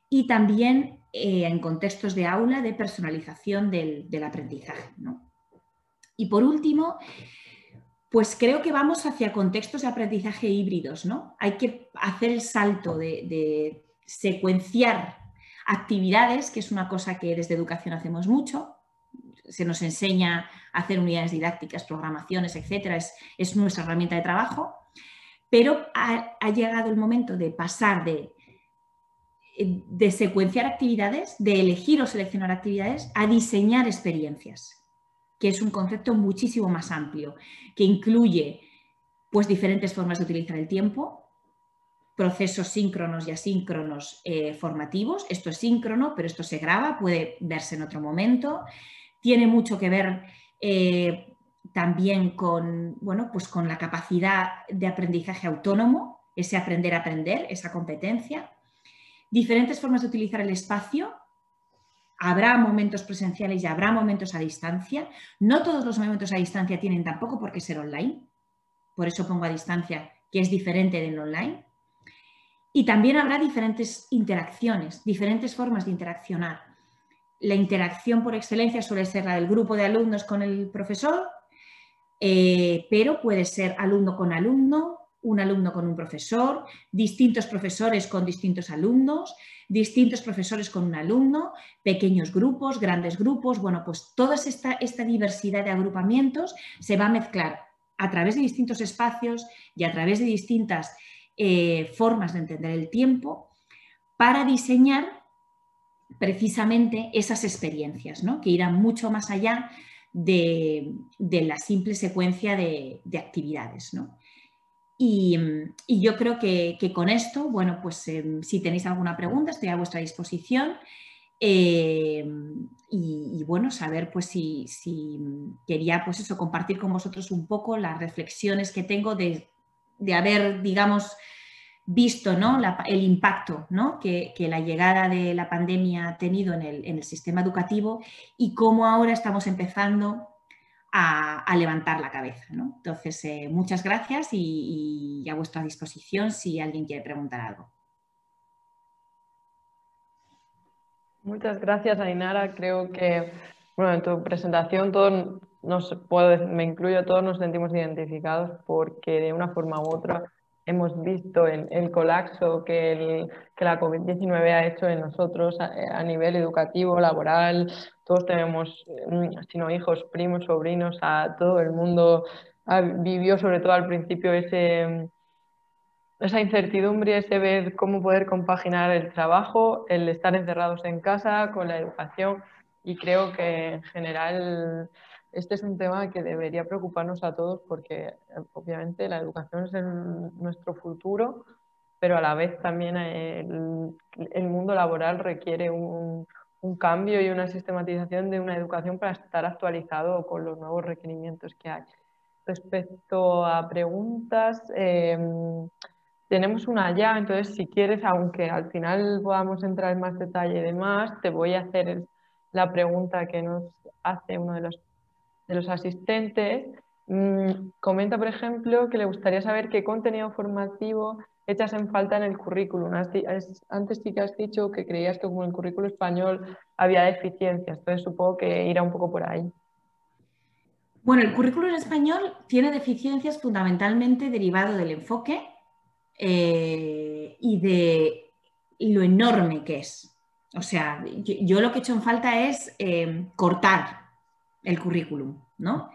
y también en contextos de aula de personalización del aprendizaje, ¿no? Y por último, pues creo que vamos hacia contextos de aprendizaje híbridos, ¿no? Hay que hacer el salto de secuenciar actividades, que es una cosa que desde educación hacemos mucho. Se nos enseña a hacer unidades didácticas, programaciones, etcétera, es nuestra herramienta de trabajo, pero ha llegado el momento de pasar de secuenciar actividades, de elegir o seleccionar actividades, a diseñar experiencias, que es un concepto muchísimo más amplio, que incluye pues diferentes formas de utilizar el tiempo, procesos síncronos y asíncronos formativos. Esto es síncrono, pero esto se graba, puede verse en otro momento. Tiene mucho que ver también con, bueno, pues con la capacidad de aprendizaje autónomo, ese aprender a aprender, esa competencia. Diferentes formas de utilizar el espacio. Habrá momentos presenciales y habrá momentos a distancia. No todos los momentos a distancia tienen tampoco por qué ser online. Por eso pongo a distancia, que es diferente del online. Y también habrá diferentes interacciones, diferentes formas de interaccionar. La interacción por excelencia suele ser la del grupo de alumnos con el profesor, pero puede ser alumno con alumno, un alumno con un profesor, distintos profesores con distintos alumnos, distintos profesores con un alumno, pequeños grupos, grandes grupos. Bueno, pues toda esta diversidad de agrupamientos se va a mezclar a través de distintos espacios y a través de distintas formas de entender el tiempo para diseñar precisamente esas experiencias, ¿no?, que irán mucho más allá de la simple secuencia de actividades, ¿no? Y yo creo que con esto, bueno, pues si tenéis alguna pregunta, estoy a vuestra disposición. Y bueno, saber pues si quería pues eso, compartir con vosotros un poco las reflexiones que tengo de haber, digamos, visto, ¿no?, el impacto, ¿no?, que la llegada de la pandemia ha tenido en el sistema educativo y cómo ahora estamos empezando a levantar la cabeza, ¿no? Entonces, muchas gracias y a vuestra disposición si alguien quiere preguntar algo. Muchas gracias, Ainara. Creo que, bueno, en tu presentación todos me incluyo, todos nos sentimos identificados porque de una forma u otra hemos visto el colapso que la COVID-19 ha hecho en nosotros a nivel educativo, laboral. Todos tenemos, si no hijos, primos, sobrinos, a todo el mundo vivió sobre todo al principio esa incertidumbre, ese ver cómo poder compaginar el trabajo, el estar encerrados en casa con la educación, y creo que en general este es un tema que debería preocuparnos a todos porque obviamente la educación es nuestro futuro, pero a la vez también el mundo laboral requiere un cambio y una sistematización de una educación para estar actualizado con los nuevos requerimientos que hay. Respecto a preguntas, tenemos una ya, entonces si quieres, aunque al final podamos entrar en más detalle y demás, te voy a hacer la pregunta que nos hace uno de los asistentes. Comenta, por ejemplo, que le gustaría saber qué contenido formativo echas en falta en el currículum. Antes sí que has dicho que creías que como en el currículum español había deficiencias, entonces supongo que irá un poco por ahí. Bueno, el currículum español tiene deficiencias fundamentalmente derivado del enfoque y de lo enorme que es. O sea, yo lo que he hecho en falta es cortar el currículum, ¿no?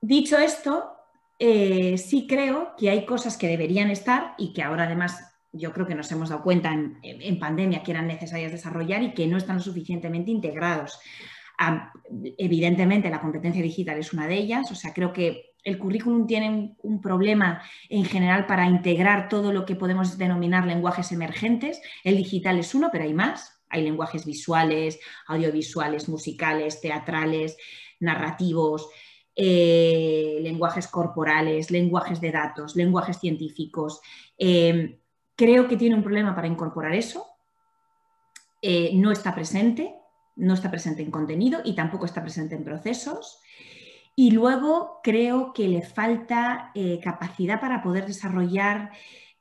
Dicho esto, sí creo que hay cosas que deberían estar y que ahora además yo creo que nos hemos dado cuenta en pandemia que eran necesarias desarrollar y que no están lo suficientemente integrados. Evidentemente la competencia digital es una de ellas, o sea, creo que el currículum tiene un problema en general para integrar todo lo que podemos denominar lenguajes emergentes. El digital es uno, pero hay más. Hay lenguajes visuales, audiovisuales, musicales, teatrales, narrativos, lenguajes corporales, lenguajes de datos, lenguajes científicos. Creo que tiene un problema para incorporar eso. No está presente en contenido y tampoco está presente en procesos. Y luego creo que le falta capacidad para poder desarrollar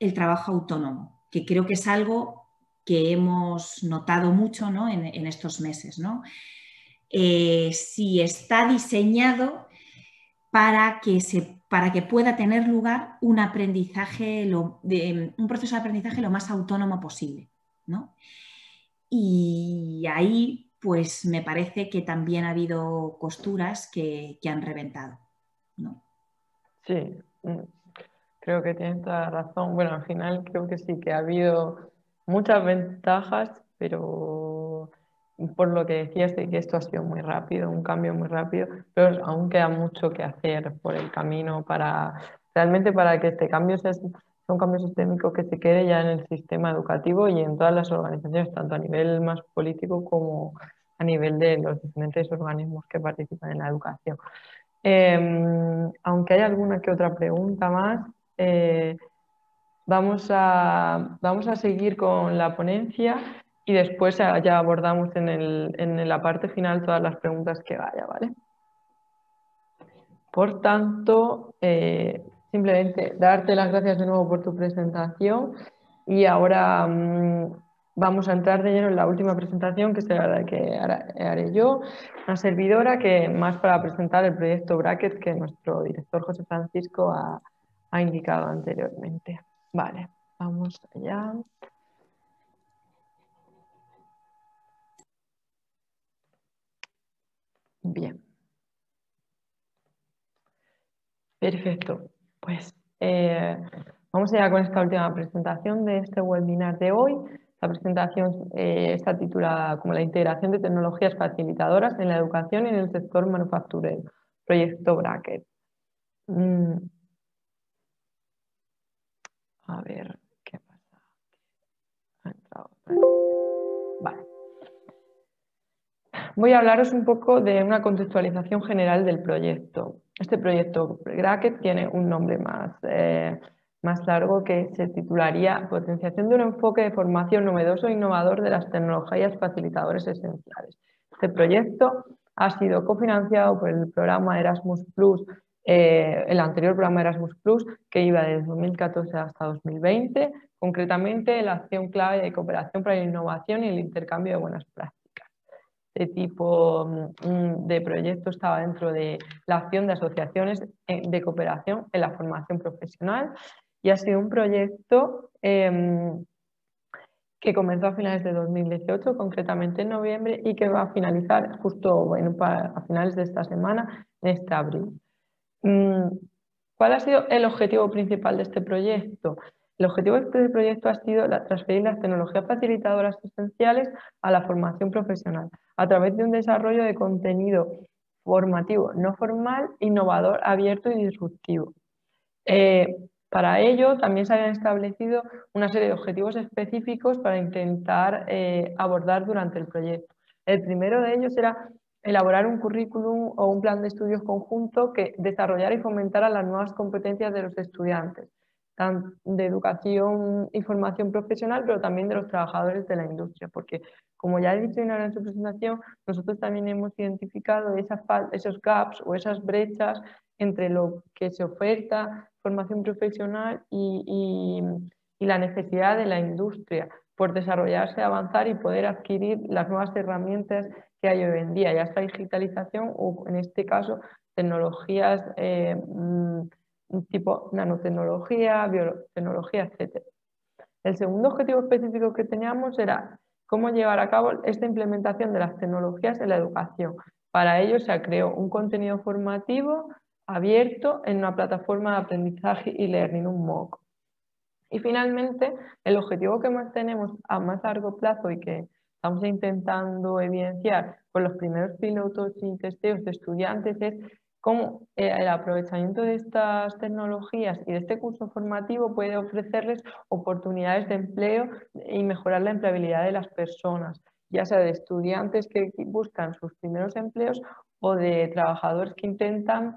el trabajo autónomo, que creo que es algo que hemos notado mucho, ¿no?, en estos meses, ¿no? Si está diseñado para que pueda tener lugar un aprendizaje, un proceso de aprendizaje lo más autónomo posible, ¿no? Y ahí pues me parece que también ha habido costuras que han reventado, ¿no? Sí, creo que tienes toda la razón. Bueno, al final creo que sí que ha habido muchas ventajas, pero por lo que decías de que esto ha sido muy rápido, un cambio muy rápido, pero aún queda mucho que hacer por el camino realmente para que este cambio sea un cambio sistémico que se quede ya en el sistema educativo y en todas las organizaciones, tanto a nivel más político como a nivel de los diferentes organismos que participan en la educación. Aunque hay alguna que otra pregunta más, vamos a seguir con la ponencia y después ya abordamos en la parte final todas las preguntas que vaya, ¿vale? Por tanto, simplemente darte las gracias de nuevo por tu presentación y ahora vamos a entrar de lleno en la última presentación, que será la que haré yo, una servidora, que más para presentar el proyecto Bracket que nuestro director José Francisco ha indicado anteriormente. Vale, vamos allá. Bien. Perfecto. Pues vamos allá con esta última presentación de este webinar de hoy. La presentación está titulada como la integración de tecnologías facilitadoras en la educación y en el sector manufacturero, proyecto Bracket. A ver, ¿qué pasa? Vale. Voy a hablaros un poco de una contextualización general del proyecto. Este proyecto GRACET tiene un nombre más largo que se titularía Potenciación de un enfoque de formación novedoso e innovador de las tecnologías facilitadores esenciales. Este proyecto ha sido cofinanciado por el programa Erasmus+, el anterior programa Erasmus+, que iba desde 2014 hasta 2020, concretamente la acción clave de cooperación para la innovación y el intercambio de buenas prácticas. Este tipo de proyecto estaba dentro de la acción de asociaciones de cooperación en la formación profesional y ha sido un proyecto que comenzó a finales de 2018, concretamente en noviembre, y que va a finalizar justo a finales de esta semana, en este abril. ¿Cuál ha sido el objetivo principal de este proyecto? El objetivo de este proyecto ha sido transferir las tecnologías facilitadoras esenciales a la formación profesional a través de un desarrollo de contenido formativo no formal, innovador, abierto y disruptivo. Para ello también se habían establecido una serie de objetivos específicos para intentar abordar durante el proyecto. El primero de ellos era elaborar un currículum o un plan de estudios conjunto que desarrollara y fomentara las nuevas competencias de los estudiantes, tanto de educación y formación profesional, pero también de los trabajadores de la industria, porque como ya he dicho en su presentación, nosotros también hemos identificado esos gaps o esas brechas entre lo que se oferta, formación profesional y la necesidad de la industria por desarrollarse, avanzar y poder adquirir las nuevas herramientas que hay hoy en día, ya sea digitalización o en este caso tecnologías tipo nanotecnología, biotecnología, etc. El segundo objetivo específico que teníamos era cómo llevar a cabo esta implementación de las tecnologías en la educación. Para ello se creó un contenido formativo abierto en una plataforma de aprendizaje y learning, un MOOC. Y finalmente, el objetivo que más tenemos a más largo plazo y que estamos intentando evidenciar con los primeros pilotos y testeos de estudiantes es cómo el aprovechamiento de estas tecnologías y de este curso formativo puede ofrecerles oportunidades de empleo y mejorar la empleabilidad de las personas, ya sea de estudiantes que buscan sus primeros empleos o de trabajadores que intentan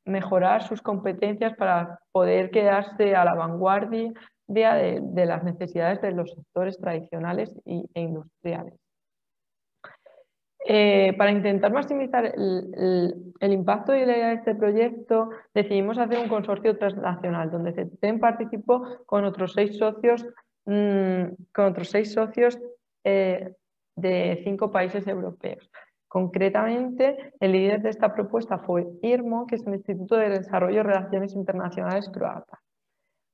mejorar sus competencias para poder quedarse a la vanguardia de las necesidades de los sectores tradicionales e industriales. Para intentar maximizar el impacto y la idea de este proyecto, decidimos hacer un consorcio transnacional donde CETEM participó con otros 6 socios, de 5 países europeos. Concretamente, el líder de esta propuesta fue IRMO, que es el Instituto de Desarrollo y Relaciones Internacionales croata.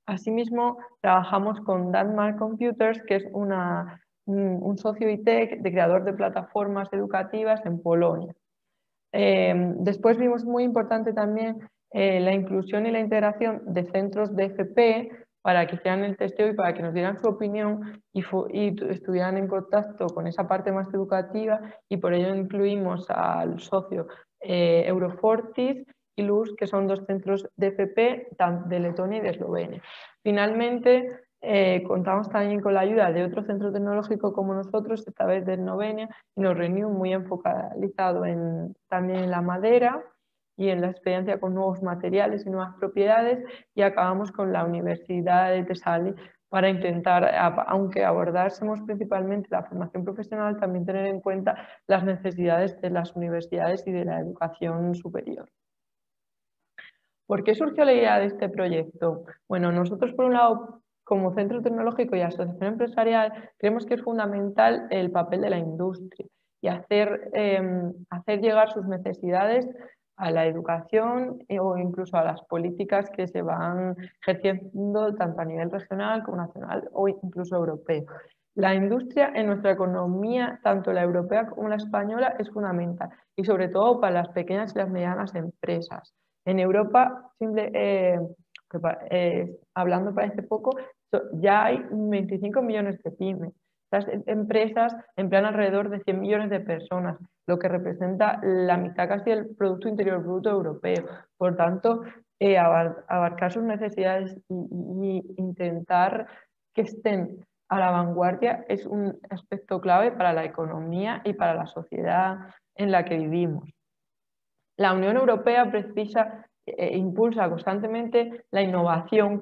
Asimismo, trabajamos con Denmark Computers, que es un socio ITEC de creador de plataformas educativas en Polonia. Después vimos muy importante también la inclusión y la integración de centros de FP para que hicieran el testeo y para que nos dieran su opinión y estuvieran en contacto con esa parte más educativa, y por ello incluimos al socio Eurofortis y LUS, que son 2 centros de FP de Letonia y de Eslovenia. Finalmente, contamos también con la ayuda de otro centro tecnológico como nosotros, esta vez de Eslovenia, y nos reunió muy enfocalizado también en la madera y en la experiencia con nuevos materiales y nuevas propiedades, y acabamos con la Universidad de Thessaloniki para intentar, aunque abordásemos principalmente la formación profesional, también tener en cuenta las necesidades de las universidades y de la educación superior. ¿Por qué surgió la idea de este proyecto? Bueno, nosotros por un lado, como centro tecnológico y asociación empresarial, creemos que es fundamental el papel de la industria y hacer llegar sus necesidades a la educación o incluso a las políticas que se van ejerciendo tanto a nivel regional como nacional o incluso europeo. La industria en nuestra economía, tanto la europea como la española, es fundamental, y sobre todo para las pequeñas y las medianas empresas. En Europa, hablando parece poco, ya hay 25 millones de pymes. Estas empresas emplean alrededor de 100 millones de personas, lo que representa la mitad casi del Producto Interior Bruto europeo. Por tanto, abarcar sus necesidades y intentar que estén a la vanguardia es un aspecto clave para la economía y para la sociedad en la que vivimos. La Unión Europea impulsa constantemente la innovación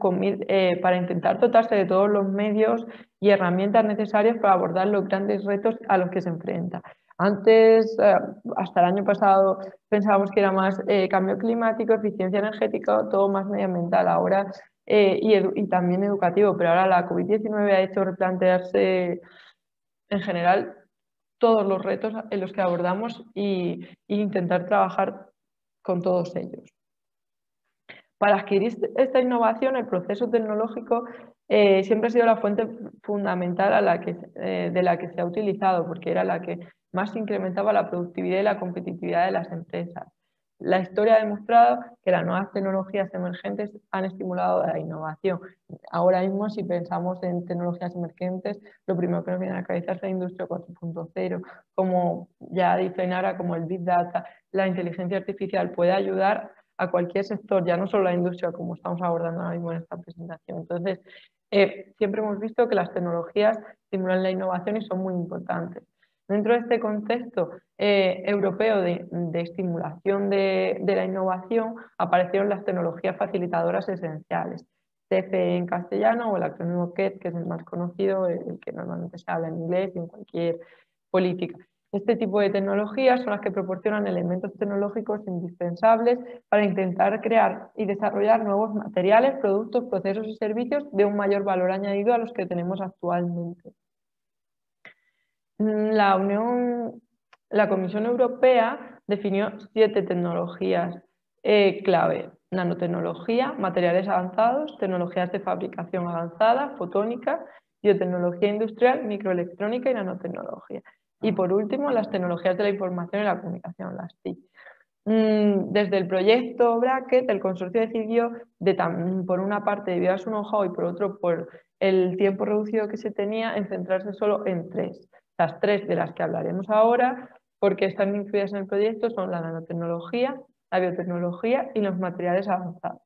para intentar dotarse de todos los medios y herramientas necesarias para abordar los grandes retos a los que se enfrenta. Antes, hasta el año pasado, pensábamos que era más cambio climático, eficiencia energética, todo más medioambiental ahora, y también educativo, pero ahora la COVID-19 ha hecho replantearse en general todos los retos en los que abordamos e intentar trabajar con todos ellos. Para adquirir esta innovación, el proceso tecnológico siempre ha sido la fuente fundamental de la que se ha utilizado, porque era la que más incrementaba la productividad y la competitividad de las empresas. La historia ha demostrado que las nuevas tecnologías emergentes han estimulado la innovación. Ahora mismo, si pensamos en tecnologías emergentes, lo primero que nos viene a la cabeza es la industria 4.0, como ya dice Ainara, como el Big Data, la inteligencia artificial puede ayudar a cualquier sector, ya no solo la industria, como estamos abordando ahora mismo en esta presentación. Entonces, siempre hemos visto que las tecnologías estimulan la innovación y son muy importantes. Dentro de este contexto europeo de estimulación de la innovación aparecieron las tecnologías facilitadoras esenciales, TFE en castellano o el acrónimo KET, que es el más conocido, el que normalmente se habla en inglés y en cualquier política. Este tipo de tecnologías son las que proporcionan elementos tecnológicos indispensables para intentar crear y desarrollar nuevos materiales, productos, procesos y servicios de un mayor valor añadido a los que tenemos actualmente. La Comisión Europea definió 7 tecnologías clave: nanotecnología, materiales avanzados, tecnologías de fabricación avanzada, fotónica, biotecnología industrial, microelectrónica y nanotecnología. Y por último, las tecnologías de la información y la comunicación, las TIC. Desde el proyecto Bracket, el consorcio decidió, por una parte debido a su know-how y por otro por el tiempo reducido que se tenía, en centrarse solo en 3. Las 3 de las que hablaremos ahora, porque están incluidas en el proyecto, son la nanotecnología, la biotecnología y los materiales avanzados.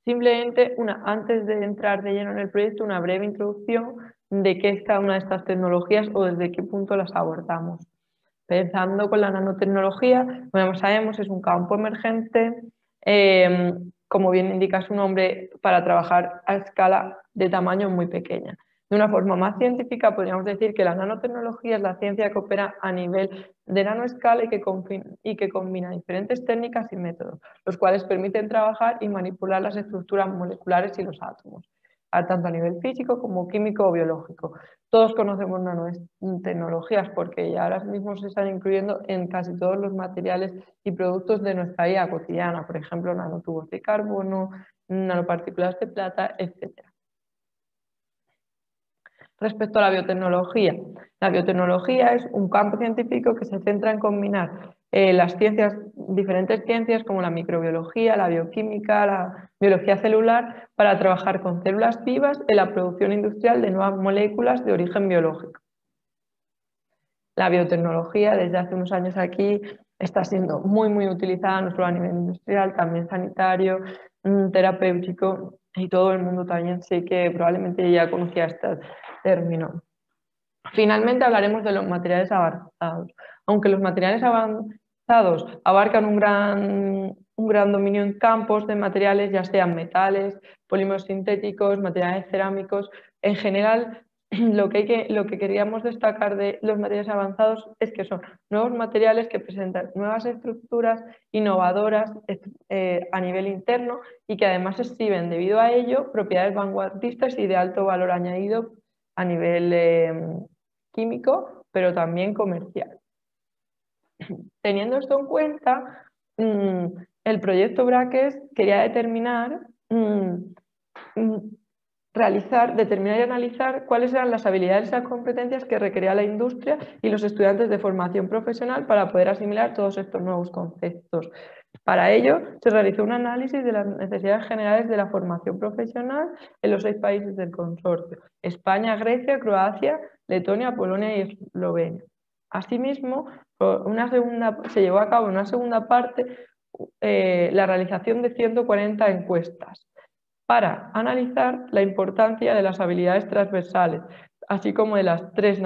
Simplemente, antes de entrar de lleno en el proyecto, una breve introducción de qué es cada una de estas tecnologías o desde qué punto las abordamos. Pensando con la nanotecnología, como sabemos, es un campo emergente, como bien indica su nombre, para trabajar a escala de tamaño muy pequeña. De una forma más científica, podríamos decir que la nanotecnología es la ciencia que opera a nivel de nanoescala y que combina diferentes técnicas y métodos, los cuales permiten trabajar y manipular las estructuras moleculares y los átomos, tanto a nivel físico como químico o biológico. Todos conocemos nanotecnologías porque ya ahora mismo se están incluyendo en casi todos los materiales y productos de nuestra vida cotidiana, por ejemplo, nanotubos de carbono, nanopartículas de plata, etc. Respecto a la biotecnología es un campo científico que se centra en combinar diferentes ciencias como la microbiología, la bioquímica, la biología celular, para trabajar con células vivas en la producción industrial de nuevas moléculas de origen biológico. La biotecnología desde hace unos años aquí está siendo muy utilizada, no solo a nivel industrial, también sanitario, terapéutico, y todo el mundo también sé que probablemente ya conocía este término. Finalmente hablaremos de los materiales avanzados. Aunque los materiales avanzados abarcan un gran dominio en campos de materiales, ya sean metales, polímeros sintéticos, materiales cerámicos, en general lo que queríamos destacar de los materiales avanzados es que son nuevos materiales que presentan nuevas estructuras innovadoras a nivel interno y que además exhiben, debido a ello, propiedades vanguardistas y de alto valor añadido a nivel químico, pero también comercial. Teniendo esto en cuenta, el proyecto Bracket quería determinar y analizar cuáles eran las habilidades y las competencias que requería la industria y los estudiantes de formación profesional para poder asimilar todos estos nuevos conceptos. Para ello, se realizó un análisis de las necesidades generales de la formación profesional en los 6 países del consorcio: España, Grecia, Croacia, Letonia, Polonia y Eslovenia. Asimismo, se llevó a cabo una segunda parte la realización de 140 encuestas para analizar la importancia de las habilidades transversales, así como de las 3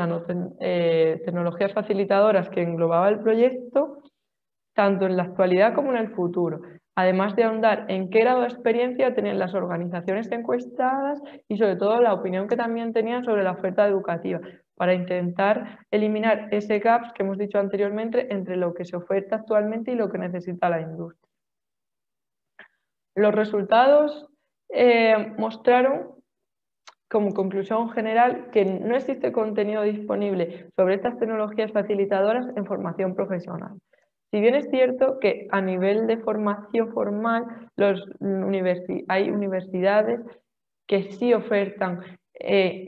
tecnologías facilitadoras que englobaba el proyecto, tanto en la actualidad como en el futuro, además de ahondar en qué grado de experiencia tenían las organizaciones encuestadas y sobre todo la opinión que también tenían sobre la oferta educativa, para intentar eliminar ese gap que hemos dicho anteriormente entre lo que se oferta actualmente y lo que necesita la industria. Los resultados mostraron como conclusión general que no existe contenido disponible sobre estas tecnologías facilitadoras en formación profesional. Si bien es cierto que a nivel de formación formal hay universidades que sí ofertan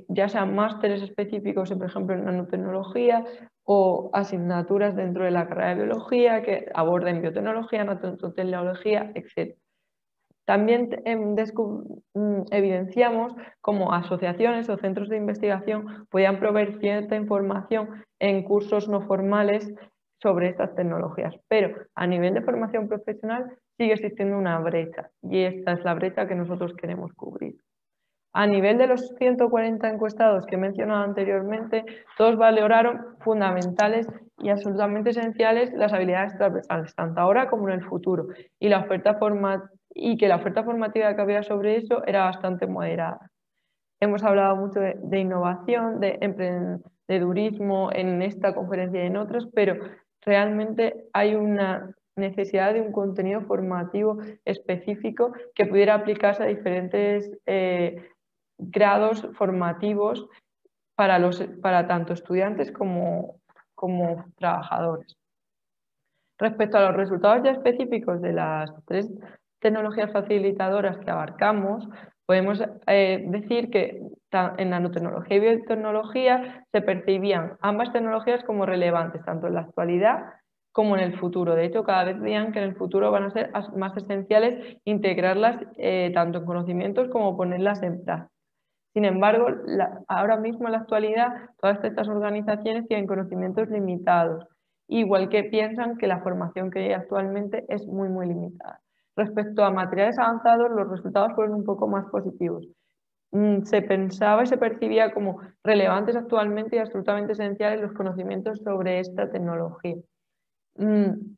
ya sean másteres específicos, por ejemplo, en nanotecnología o asignaturas dentro de la carrera de biología que aborden biotecnología, nanotecnología, etc. También evidenciamos cómo asociaciones o centros de investigación podían proveer cierta información en cursos no formales sobre estas tecnologías, pero a nivel de formación profesional sigue existiendo una brecha y esta es la brecha que nosotros queremos cubrir. A nivel de los 140 encuestados que he mencionado anteriormente, todos valoraron fundamentales y absolutamente esenciales las habilidades transversales, tanto ahora como en el futuro, y que la oferta formativa que había sobre eso era bastante moderada. Hemos hablado mucho de innovación, de emprendedurismo en esta conferencia y en otras, pero realmente hay una necesidad de un contenido formativo específico que pudiera aplicarse a diferentes grados formativos para tanto estudiantes como trabajadores. Respecto a los resultados ya específicos de las 3 tecnologías facilitadoras que abarcamos, podemos decir que en nanotecnología y biotecnología se percibían ambas tecnologías como relevantes, tanto en la actualidad como en el futuro. De hecho, cada vez veían que en el futuro van a ser más esenciales integrarlas tanto en conocimientos como ponerlas en práctica. Sin embargo, ahora mismo en la actualidad todas estas organizaciones tienen conocimientos limitados, igual que piensan que la formación que hay actualmente es muy limitada. Respecto a materiales avanzados, los resultados fueron un poco más positivos. Se pensaba y se percibía como relevantes actualmente y absolutamente esenciales los conocimientos sobre esta tecnología.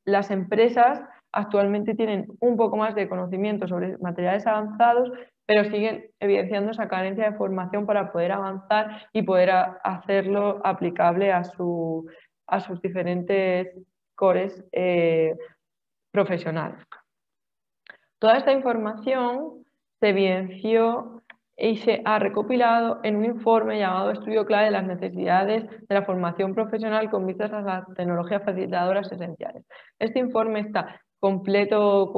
Las empresas actualmente tienen un poco más de conocimiento sobre materiales avanzados, pero siguen evidenciando esa carencia de formación para poder avanzar y poder hacerlo aplicable a sus diferentes cores profesionales. Toda esta información se evidenció y se ha recopilado en un informe llamado Estudio Clave de las necesidades de la formación profesional con vistas a las tecnologías facilitadoras esenciales. Este informe está completo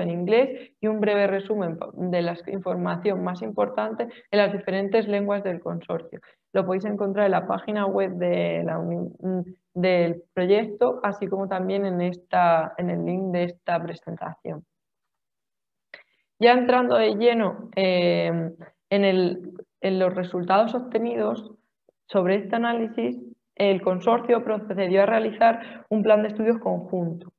en inglés y un breve resumen de la información más importante en las diferentes lenguas del consorcio. Lo podéis encontrar en la página web del proyecto, así como también en el link de esta presentación. Ya entrando de lleno en los resultados obtenidos sobre este análisis, el consorcio procedió a realizar un plan de estudios conjunto.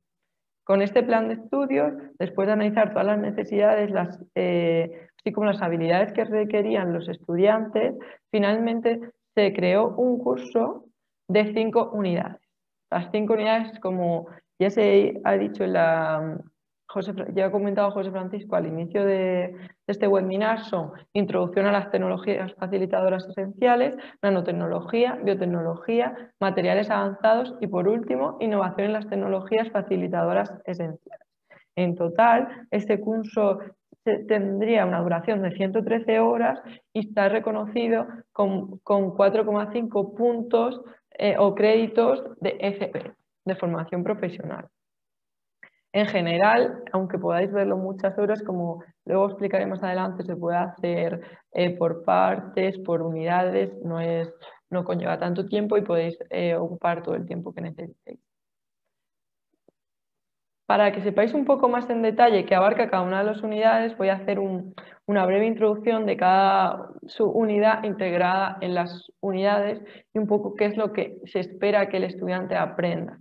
Con este plan de estudios, después de analizar todas las necesidades, así como las habilidades que requerían los estudiantes, finalmente se creó un curso de 5 unidades. Las 5 unidades, como ya se ha dicho ya ha comentado José Francisco al inicio de este webinar, son introducción a las tecnologías facilitadoras esenciales, nanotecnología, biotecnología, materiales avanzados y, por último, innovación en las tecnologías facilitadoras esenciales. En total, este curso tendría una duración de 113 horas y está reconocido con 4,5 puntos o créditos de FP, de formación profesional. En general, aunque podáis verlo muchas horas, como luego explicaré más adelante, se puede hacer por partes, por unidades, no conlleva tanto tiempo y podéis ocupar todo el tiempo que necesitéis. Para que sepáis un poco más en detalle qué abarca cada una de las unidades, voy a hacer una breve introducción de cada subunidad integrada en las unidades y un poco qué es lo que se espera que el estudiante aprenda.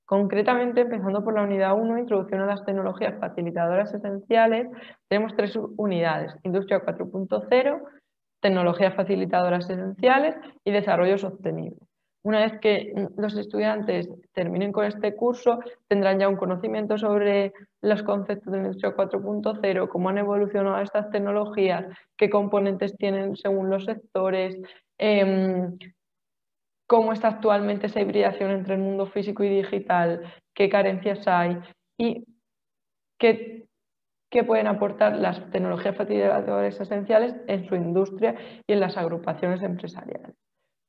Concretamente, empezando por la unidad 1, introducción a las tecnologías facilitadoras esenciales, tenemos 3 unidades: Industria 4.0, tecnologías facilitadoras esenciales y desarrollo sostenible. Una vez que los estudiantes terminen con este curso, tendrán ya un conocimiento sobre los conceptos de la Industria 4.0, cómo han evolucionado estas tecnologías, qué componentes tienen según los sectores, cómo está actualmente esa hibridación entre el mundo físico y digital, qué carencias hay y qué pueden aportar las tecnologías facilitadoras esenciales en su industria y en las agrupaciones empresariales.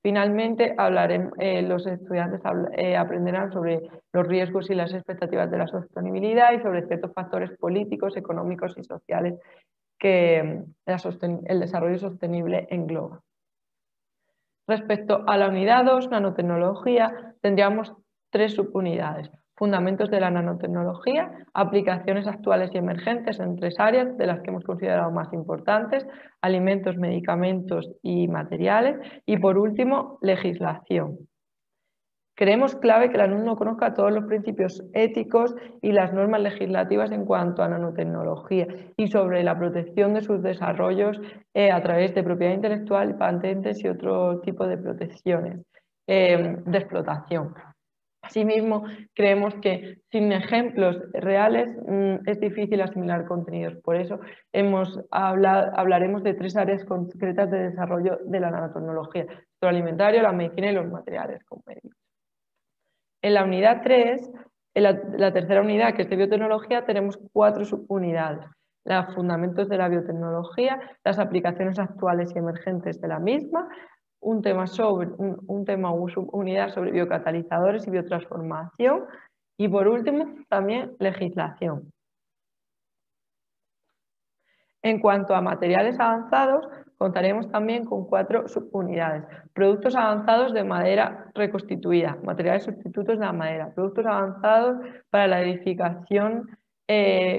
Finalmente, los estudiantes aprenderán sobre los riesgos y las expectativas de la sostenibilidad y sobre ciertos factores políticos, económicos y sociales que el desarrollo sostenible engloba. Respecto a la unidad 2, nanotecnología, tendríamos 3 subunidades: fundamentos de la nanotecnología, aplicaciones actuales y emergentes en 3 áreas de las que hemos considerado más importantes: alimentos, medicamentos y materiales, y por último, legislación. Creemos clave que el alumno conozca todos los principios éticos y las normas legislativas en cuanto a nanotecnología y sobre la protección de sus desarrollos a través de propiedad intelectual, patentes y otro tipo de protecciones de explotación. Asimismo, creemos que sin ejemplos reales es difícil asimilar contenidos. Por eso hablaremos de 3 áreas concretas de desarrollo de la nanotecnología: el sector alimentario, la medicina y los materiales, como he dicho. En la unidad 3, en la tercera unidad, que es de biotecnología, tenemos 4 subunidades: los fundamentos de la biotecnología, las aplicaciones actuales y emergentes de la misma, una subunidad sobre biocatalizadores y biotransformación, y por último también legislación. En cuanto a materiales avanzados, contaremos también con 4 subunidades: productos avanzados de madera reconstituida, materiales sustitutos de la madera, productos avanzados para la edificación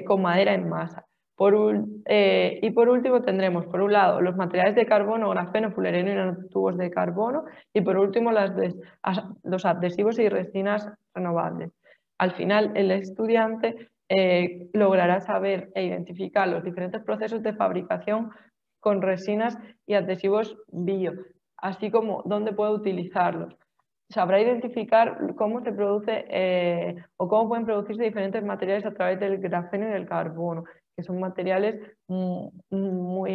con madera en masa. Y por último tendremos, por un lado, los materiales de carbono, grafeno, fullereno y nanotubos de carbono, y por último los adhesivos y resinas renovables. Al final, el estudiante logrará saber e identificar los diferentes procesos de fabricación con resinas y adhesivos bio, así como dónde puede utilizarlos. Sabrá identificar cómo se produce o cómo pueden producirse diferentes materiales a través del grafeno y del carbono, que son materiales muy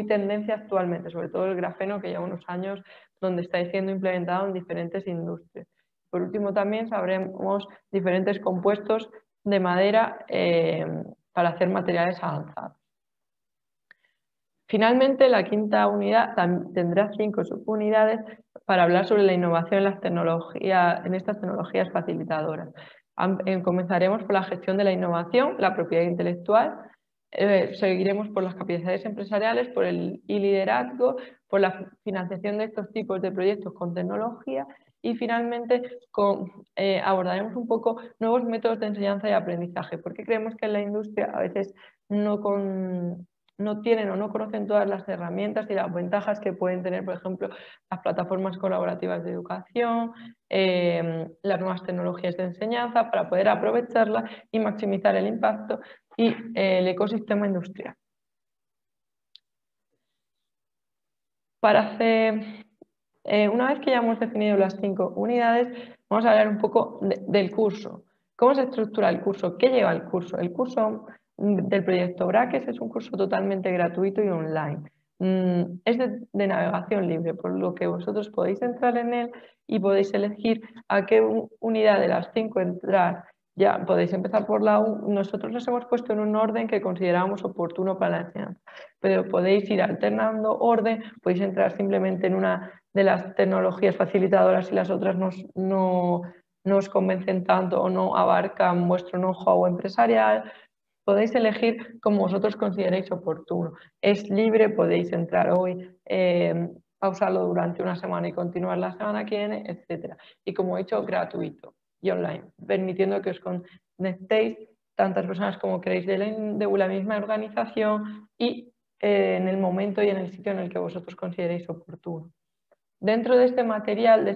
tendencia actualmente, sobre todo el grafeno, que lleva unos años donde está siendo implementado en diferentes industrias. Por último, también sabremos diferentes compuestos de madera para hacer materiales avanzados. Finalmente, la quinta unidad tendrá 5 subunidades para hablar sobre la innovación en estas tecnologías facilitadoras. Comenzaremos por la gestión de la innovación, la propiedad intelectual, seguiremos por las capacidades empresariales, por el liderazgo, por la financiación de estos tipos de proyectos con tecnología, y finalmente abordaremos un poco nuevos métodos de enseñanza y aprendizaje, porque creemos que en la industria a veces no tienen o no conocen todas las herramientas y las ventajas que pueden tener, por ejemplo, las plataformas colaborativas de educación, las nuevas tecnologías de enseñanza, para poder aprovecharlas y maximizar el impacto y el ecosistema industrial. Una vez que ya hemos definido las 5 unidades, vamos a hablar un poco del curso. ¿Cómo se estructura el curso? ¿Qué lleva el curso? El curso del proyecto Braques es un curso totalmente gratuito y online. Es de navegación libre, por lo que vosotros podéis entrar en él y podéis elegir a qué unidad de las 5 entrar. Ya podéis empezar por la 1. Nosotros los hemos puesto en un orden que consideramos oportuno para la enseñanza, pero podéis ir alternando orden, podéis entrar simplemente en una de las tecnologías facilitadoras y las otras no os convencen tanto o no abarcan vuestro know-how empresarial. Podéis elegir como vosotros consideréis oportuno. Es libre, podéis entrar hoy, pausarlo durante una semana y continuar la semana que viene, etc. Y como he dicho, gratuito y online, permitiendo que os conectéis tantas personas como queréis de la misma organización y en el momento y en el sitio en el que vosotros consideréis oportuno. Dentro de este material,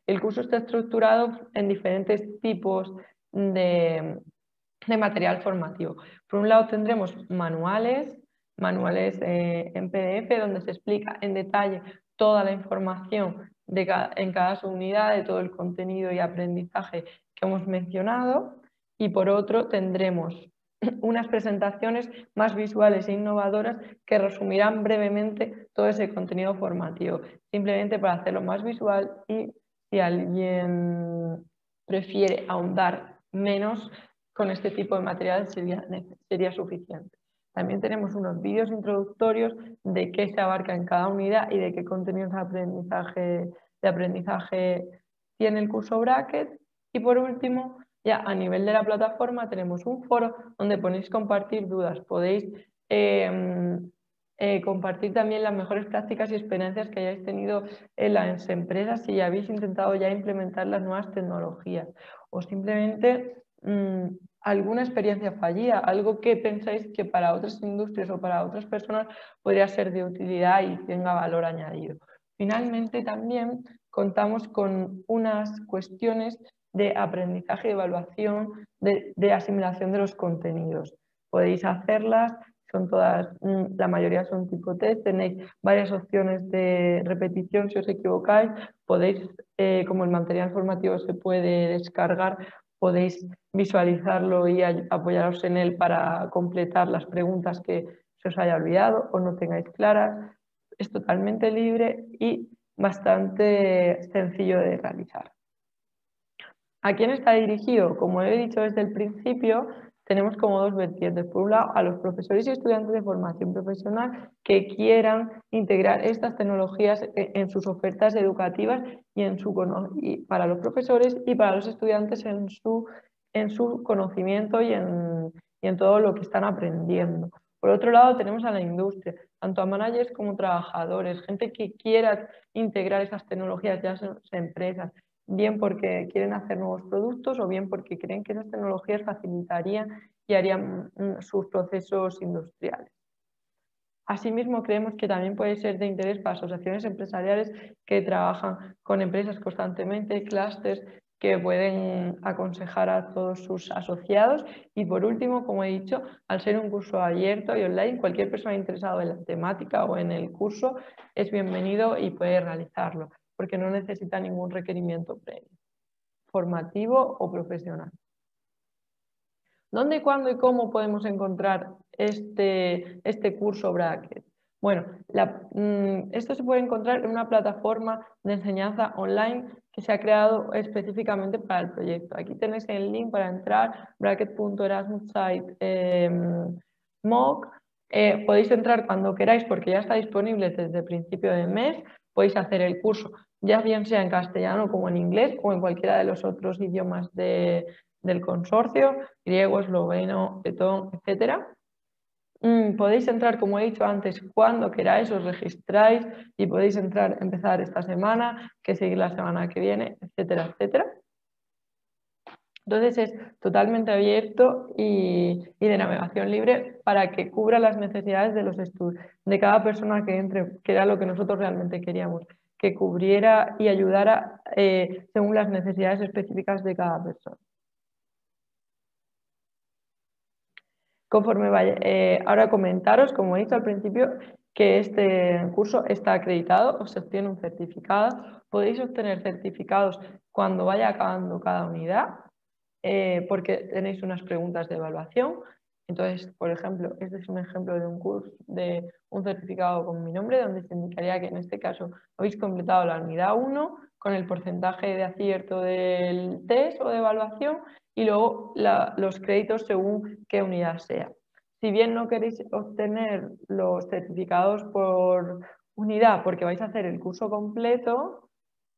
el curso está estructurado en diferentes tipos de material formativo. Por un lado tendremos manuales en PDF donde se explica en detalle toda la información en cada subunidad de todo el contenido y aprendizaje que hemos mencionado, y por otro tendremos unas presentaciones más visuales e innovadoras que resumirán brevemente todo ese contenido formativo, simplemente para hacerlo más visual, y si alguien prefiere ahondar menos con este tipo de material sería suficiente. También tenemos unos vídeos introductorios de qué se abarca en cada unidad y de qué contenidos de aprendizaje tiene el curso Bracket. Y por último, ya a nivel de la plataforma tenemos un foro donde podéis compartir dudas, podéis compartir también las mejores prácticas y experiencias que hayáis tenido en las empresas si habéis intentado ya implementar las nuevas tecnologías, o simplemente alguna experiencia fallida, algo que pensáis que para otras industrias o para otras personas podría ser de utilidad y tenga valor añadido. Finalmente, también contamos con unas cuestiones de aprendizaje y evaluación de asimilación de los contenidos. Podéis hacerlas, son todas, la mayoría son tipo test, tenéis varias opciones de repetición si os equivocáis, podéis, como el material formativo se puede descargar, podéis visualizarlo y apoyaros en él para completar las preguntas que se os haya olvidado o no tengáis claras. Es totalmente libre y bastante sencillo de realizar. ¿A quién está dirigido? Como he dicho desde el principio, tenemos como dos vertientes. Por un lado, a los profesores y estudiantes de formación profesional que quieran integrar estas tecnologías en sus ofertas educativas y para los profesores y para los estudiantes en su conocimiento y en todo lo que están aprendiendo. Por otro lado, tenemos a la industria, tanto a managers como trabajadores, gente que quiera integrar esas tecnologías ya en sus empresas, bien porque quieren hacer nuevos productos o bien porque creen que esas tecnologías facilitarían y harían sus procesos industriales. Asimismo, creemos que también puede ser de interés para asociaciones empresariales que trabajan con empresas constantemente, clústeres que pueden aconsejar a todos sus asociados. Y por último, como he dicho, al ser un curso abierto y online, cualquier persona interesada en la temática o en el curso es bienvenido y puede realizarlo, porque no necesita ningún requerimiento previo, formativo o profesional. ¿Dónde, cuándo y cómo podemos encontrar este curso Bracket? Bueno, esto se puede encontrar en una plataforma de enseñanza online que se ha creado específicamente para el proyecto. Aquí tenéis el link para entrar, bracket.erasmussite.moc. Podéis entrar cuando queráis porque ya está disponible desde el principio del mes. Podéis hacer el curso, ya bien sea en castellano como en inglés o en cualquiera de los otros idiomas del consorcio, griego, esloveno, letón, etc. Podéis entrar, como he dicho antes, cuando queráis, os registráis y podéis empezar esta semana, que seguir la semana que viene, etcétera, etcétera. Entonces es totalmente abierto y de navegación libre para que cubra las necesidades de los estudios, de cada persona que entre, que era lo que nosotros realmente queríamos, que cubriera y ayudara según las necesidades específicas de cada persona. Conforme vaya, ahora comentaros, como he dicho al principio, que este curso está acreditado, os obtiene un certificado. Podéis obtener certificados cuando vaya acabando cada unidad, porque tenéis unas preguntas de evaluación. Entonces, por ejemplo, este es un ejemplo de un curso, de un certificado con mi nombre, donde se indicaría que en este caso habéis completado la unidad 1 con el porcentaje de acierto del test o de evaluación y luego los créditos según qué unidad sea. Si bien no queréis obtener los certificados por unidad porque vais a hacer el curso completo,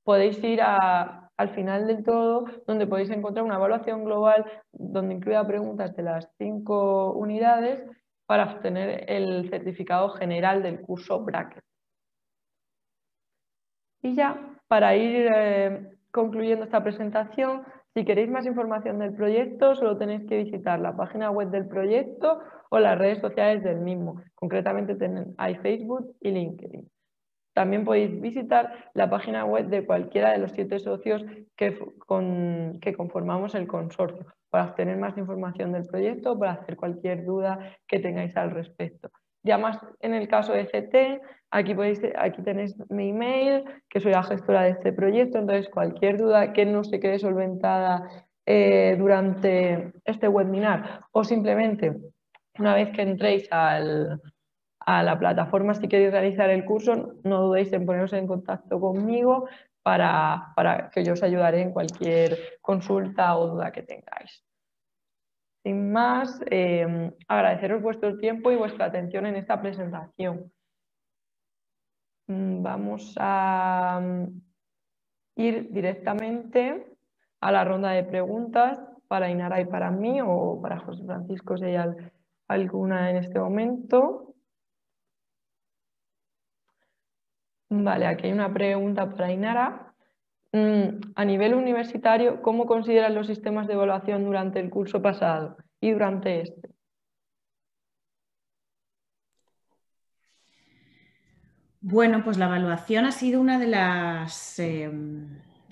podéis ir al final del todo, donde podéis encontrar una evaluación global donde incluya preguntas de las 5 unidades para obtener el certificado general del curso Bracket. Y ya, para ir concluyendo esta presentación, si queréis más información del proyecto, solo tenéis que visitar la página web del proyecto o las redes sociales del mismo. Concretamente hay Facebook y LinkedIn. también podéis visitar la página web de cualquiera de los 7 socios que conformamos el consorcio para obtener más información del proyecto o para hacer cualquier duda que tengáis al respecto. Ya más en el caso de CT, aquí tenéis mi email, que soy la gestora de este proyecto, entonces cualquier duda que no se quede solventada durante este webinar o simplemente una vez que entréis a la plataforma, si queréis realizar el curso, no dudéis en poneros en contacto conmigo para que yo os ayudaré en cualquier consulta o duda que tengáis. Sin más, agradeceros vuestro tiempo y vuestra atención en esta presentación. Vamos a ir directamente a la ronda de preguntas para Ainara y para mí, o para José Francisco si hay alguna en este momento. Vale, aquí hay una pregunta para Ainara. A nivel universitario, ¿cómo consideran los sistemas de evaluación durante el curso pasado y durante este? Bueno, pues la evaluación ha sido una de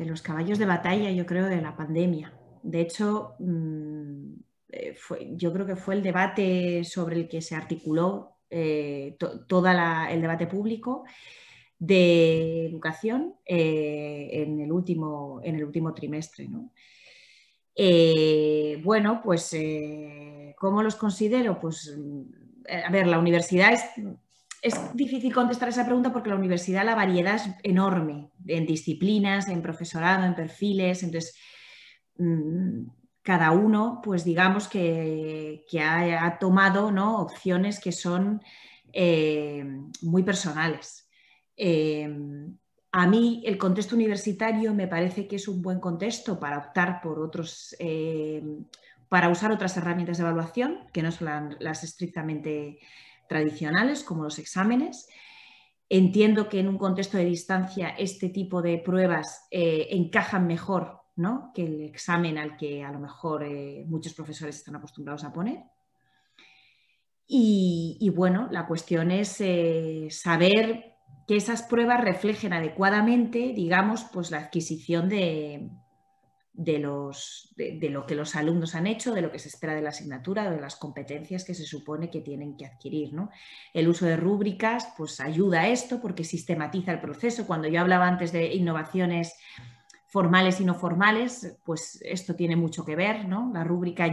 los caballos de batalla, yo creo, de la pandemia. De hecho, yo creo que fue el debate sobre el que se articuló todo el debate público de educación en el último trimestre, ¿no? Bueno, pues, ¿cómo los considero? Pues, a ver, la universidad es difícil contestar esa pregunta porque la universidad, la variedad es enorme en disciplinas, en profesorado, en perfiles, entonces cada uno, pues digamos que ha tomado, ¿no?, opciones que son muy personales. A mí el contexto universitario me parece que es un buen contexto para optar por otros, para usar otras herramientas de evaluación que no son las estrictamente tradicionales, como los exámenes. Entiendo que en un contexto de distancia este tipo de pruebas encajan mejor, ¿no?, que el examen al que a lo mejor muchos profesores están acostumbrados a poner. Y bueno, la cuestión es saber que esas pruebas reflejen adecuadamente, digamos, pues la adquisición de lo que los alumnos han hecho, de lo que se espera de la asignatura, de las competencias que se supone que tienen que adquirir, ¿no? El uso de rúbricas pues ayuda a esto porque sistematiza el proceso. Cuando yo hablaba antes de innovaciones formales y no formales, pues esto tiene mucho que ver, ¿no? La rúbrica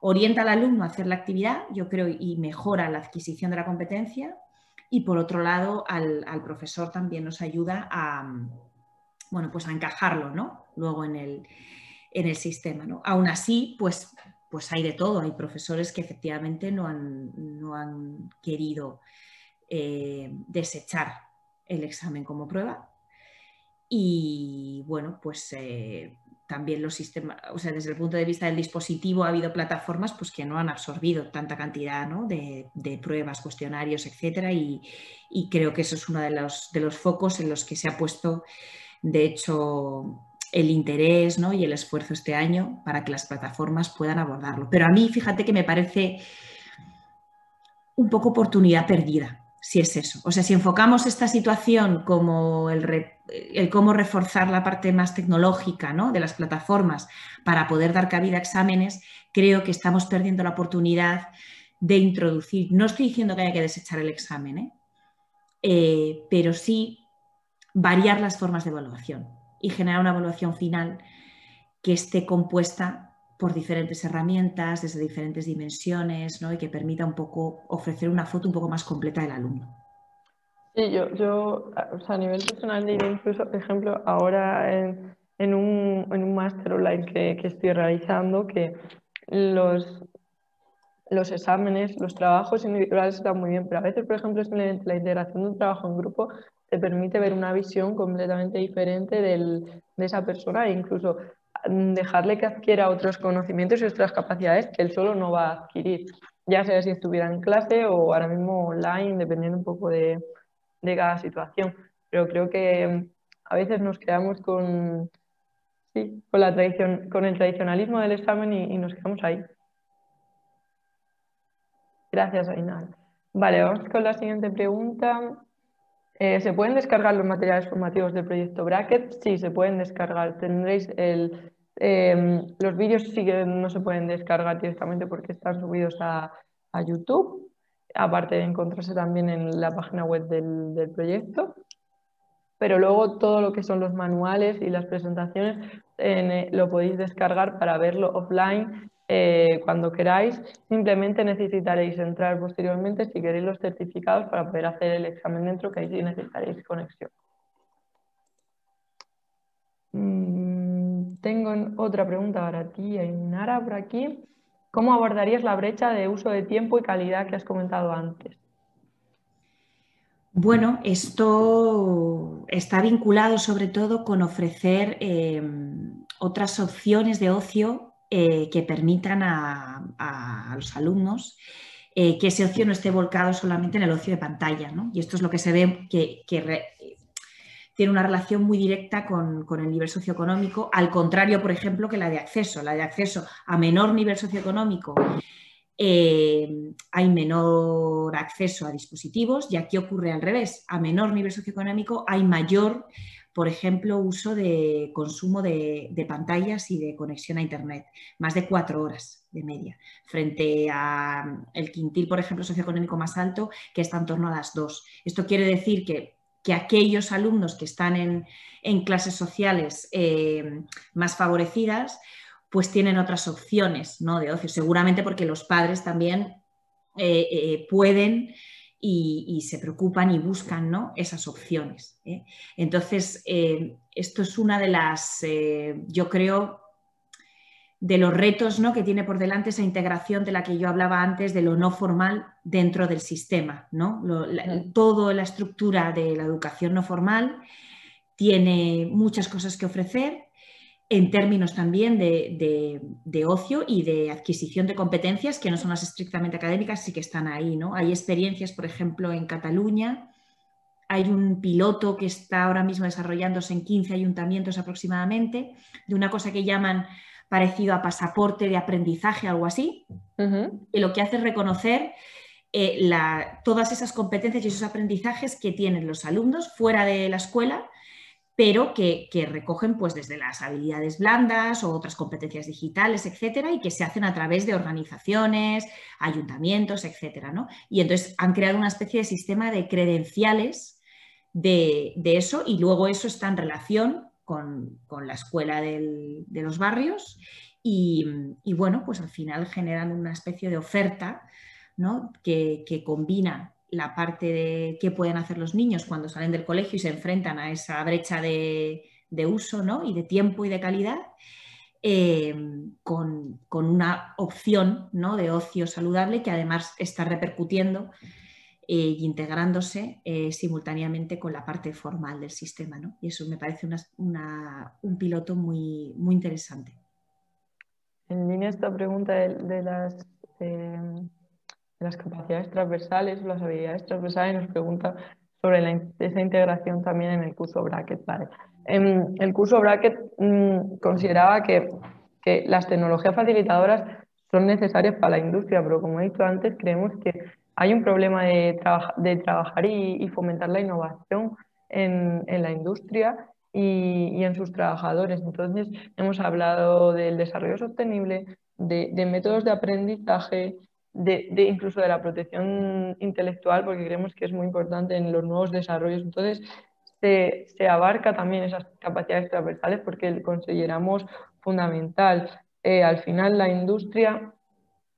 orienta al alumno a hacer la actividad, yo creo, y mejora la adquisición de la competencia. Y por otro lado, al profesor también nos ayuda a, bueno, pues a encajarlo, ¿no?, luego en el sistema, ¿no? Aún así, pues hay de todo. Hay profesores que efectivamente no han querido desechar el examen como prueba. Y bueno, pues también los sistemas, o sea, desde el punto de vista del dispositivo ha habido plataformas pues, que no han absorbido tanta cantidad, ¿no?, de pruebas, cuestionarios, etcétera, y creo que eso es uno de los focos en los que se ha puesto, de hecho, el interés, ¿no?, y el esfuerzo este año para que las plataformas puedan abordarlo. Pero a mí, fíjate que me parece un poco oportunidad perdida, si es eso. O sea, si enfocamos esta situación como el cómo reforzar la parte más tecnológica, ¿no?, de las plataformas para poder dar cabida a exámenes, creo que estamos perdiendo la oportunidad de introducir, no estoy diciendo que haya que desechar el examen, pero sí variar las formas de evaluación y generar una evaluación final que esté compuesta por diferentes herramientas, desde diferentes dimensiones, ¿no?, y que permita un poco ofrecer una foto un poco más completa del alumno. Sí, yo o sea, a nivel personal diré incluso, por ejemplo, ahora en un máster online que estoy realizando, que los exámenes, los trabajos individuales están muy bien, pero a veces, por ejemplo, simplemente la integración de un trabajo en grupo te permite ver una visión completamente diferente de esa persona e incluso dejarle que adquiera otros conocimientos y otras capacidades que él solo no va a adquirir, ya sea si estuviera en clase o ahora mismo online, dependiendo un poco de cada situación. Pero creo que a veces nos quedamos con la tradición, con el tradicionalismo del examen y nos quedamos ahí. Gracias, Ainara. Vale, vamos con la siguiente pregunta. ¿Se pueden descargar los materiales formativos del proyecto Bracket? Sí, se pueden descargar. Tendréis los vídeos sí que no se pueden descargar directamente porque están subidos a YouTube, aparte de encontrarse también en la página web del proyecto. Pero luego todo lo que son los manuales y las presentaciones lo podéis descargar para verlo offline cuando queráis. Simplemente necesitaréis entrar posteriormente si queréis los certificados para poder hacer el examen dentro, que ahí sí necesitaréis conexión. Tengo otra pregunta para ti, Ainara, por aquí. ¿Cómo abordarías la brecha de uso de tiempo y calidad que has comentado antes? Bueno, esto está vinculado sobre todo con ofrecer otras opciones de ocio que permitan a los alumnos que ese ocio no esté volcado solamente en el ocio de pantalla, ¿no? Y esto es lo que se ve que tiene una relación muy directa con el nivel socioeconómico, al contrario, por ejemplo, que la de acceso. La de acceso a menor nivel socioeconómico hay menor acceso a dispositivos y aquí ocurre al revés. A menor nivel socioeconómico hay mayor, por ejemplo, uso de consumo de pantallas y de conexión a Internet, más de 4 horas de media, frente al quintil, por ejemplo, socioeconómico más alto, que está en torno a las 2. Esto quiere decir que aquellos alumnos que están en clases sociales más favorecidas pues tienen otras opciones, ¿no?, de ocio, seguramente porque los padres también pueden y se preocupan y buscan, ¿no?, esas opciones. Entonces, esto es una de las, yo creo, de los retos, ¿no?, que tiene por delante esa integración de la que yo hablaba antes, de lo no formal dentro del sistema, ¿no? Toda la estructura de la educación no formal tiene muchas cosas que ofrecer, en términos también de ocio y de adquisición de competencias que no son las estrictamente académicas, sí que están ahí, ¿no? Hay experiencias, por ejemplo, en Cataluña, hay un piloto que está ahora mismo desarrollándose en 15 ayuntamientos aproximadamente, de una cosa que llaman parecido a pasaporte de aprendizaje, algo así, que lo que hace es reconocer todas esas competencias y esos aprendizajes que tienen los alumnos fuera de la escuela, pero que recogen pues desde las habilidades blandas o otras competencias digitales, etcétera, y que se hacen a través de organizaciones, ayuntamientos, etcétera, ¿no? Y entonces han creado una especie de sistema de credenciales de eso, y luego eso está en relación con la escuela de los barrios y bueno, pues al final generan una especie de oferta, ¿no?, que combina la parte de qué pueden hacer los niños cuando salen del colegio y se enfrentan a esa brecha de uso, ¿no?, y de tiempo y de calidad, con una opción, ¿no?, de ocio saludable que además está repercutiendo e integrándose simultáneamente con la parte formal del sistema, ¿no? Y eso me parece un piloto muy, muy interesante. En línea esta pregunta de las capacidades transversales, las habilidades transversales, nos pregunta sobre esa integración también en el curso Bracket. Vale. El curso Bracket consideraba que las tecnologías facilitadoras son necesarias para la industria, pero como he dicho antes, creemos que hay un problema de trabajar y fomentar la innovación en la industria y en sus trabajadores. Entonces, hemos hablado del desarrollo sostenible, de métodos de aprendizaje, incluso de la protección intelectual, porque creemos que es muy importante en los nuevos desarrollos. Entonces, se abarca también esas capacidades transversales porque consideramos fundamental. Al final, la industria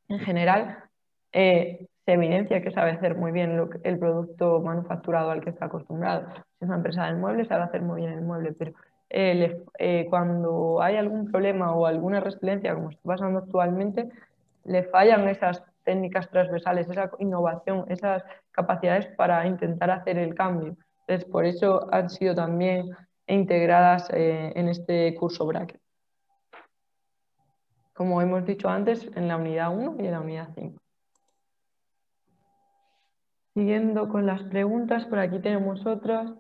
en general se evidencia que sabe hacer muy bien el producto manufacturado al que está acostumbrado. Si es una empresa del mueble, sabe hacer muy bien el mueble, pero cuando hay algún problema o alguna resiliencia, como está pasando actualmente, le fallan esas técnicas transversales, esa innovación, esas capacidades para intentar hacer el cambio. Entonces, por eso han sido también integradas en este curso Bracket. Como hemos dicho antes, en la unidad 1 y en la unidad 5. Siguiendo con las preguntas, por aquí tenemos otras.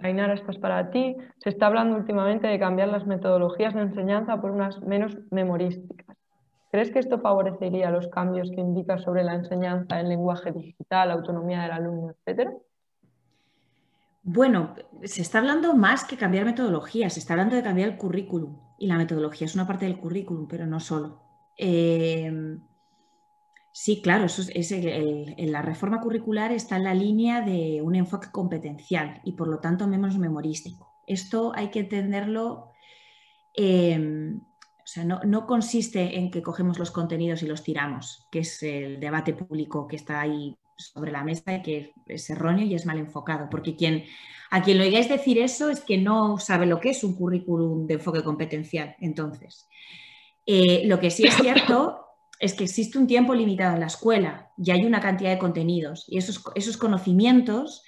Ainara, esta es para ti. Se está hablando últimamente de cambiar las metodologías de enseñanza por unas menos memorísticas. ¿Crees que esto favorecería los cambios que indicas sobre la enseñanza en lenguaje digital, autonomía del alumno, etcétera? Bueno, se está hablando más que cambiar metodología, se está hablando de cambiar el currículum y la metodología es una parte del currículum, pero no solo. Sí, claro, la reforma curricular está en la línea de un enfoque competencial y por lo tanto menos memorístico. Esto hay que entenderlo, o sea, no consiste en que cogemos los contenidos y los tiramos, que es el debate público que está ahí sobre la mesa y que es erróneo y es mal enfocado, porque a quien lo oigáis decir eso es que no sabe lo que es un currículum de enfoque competencial. Entonces, lo que sí es cierto es que existe un tiempo limitado en la escuela y hay una cantidad de contenidos y esos conocimientos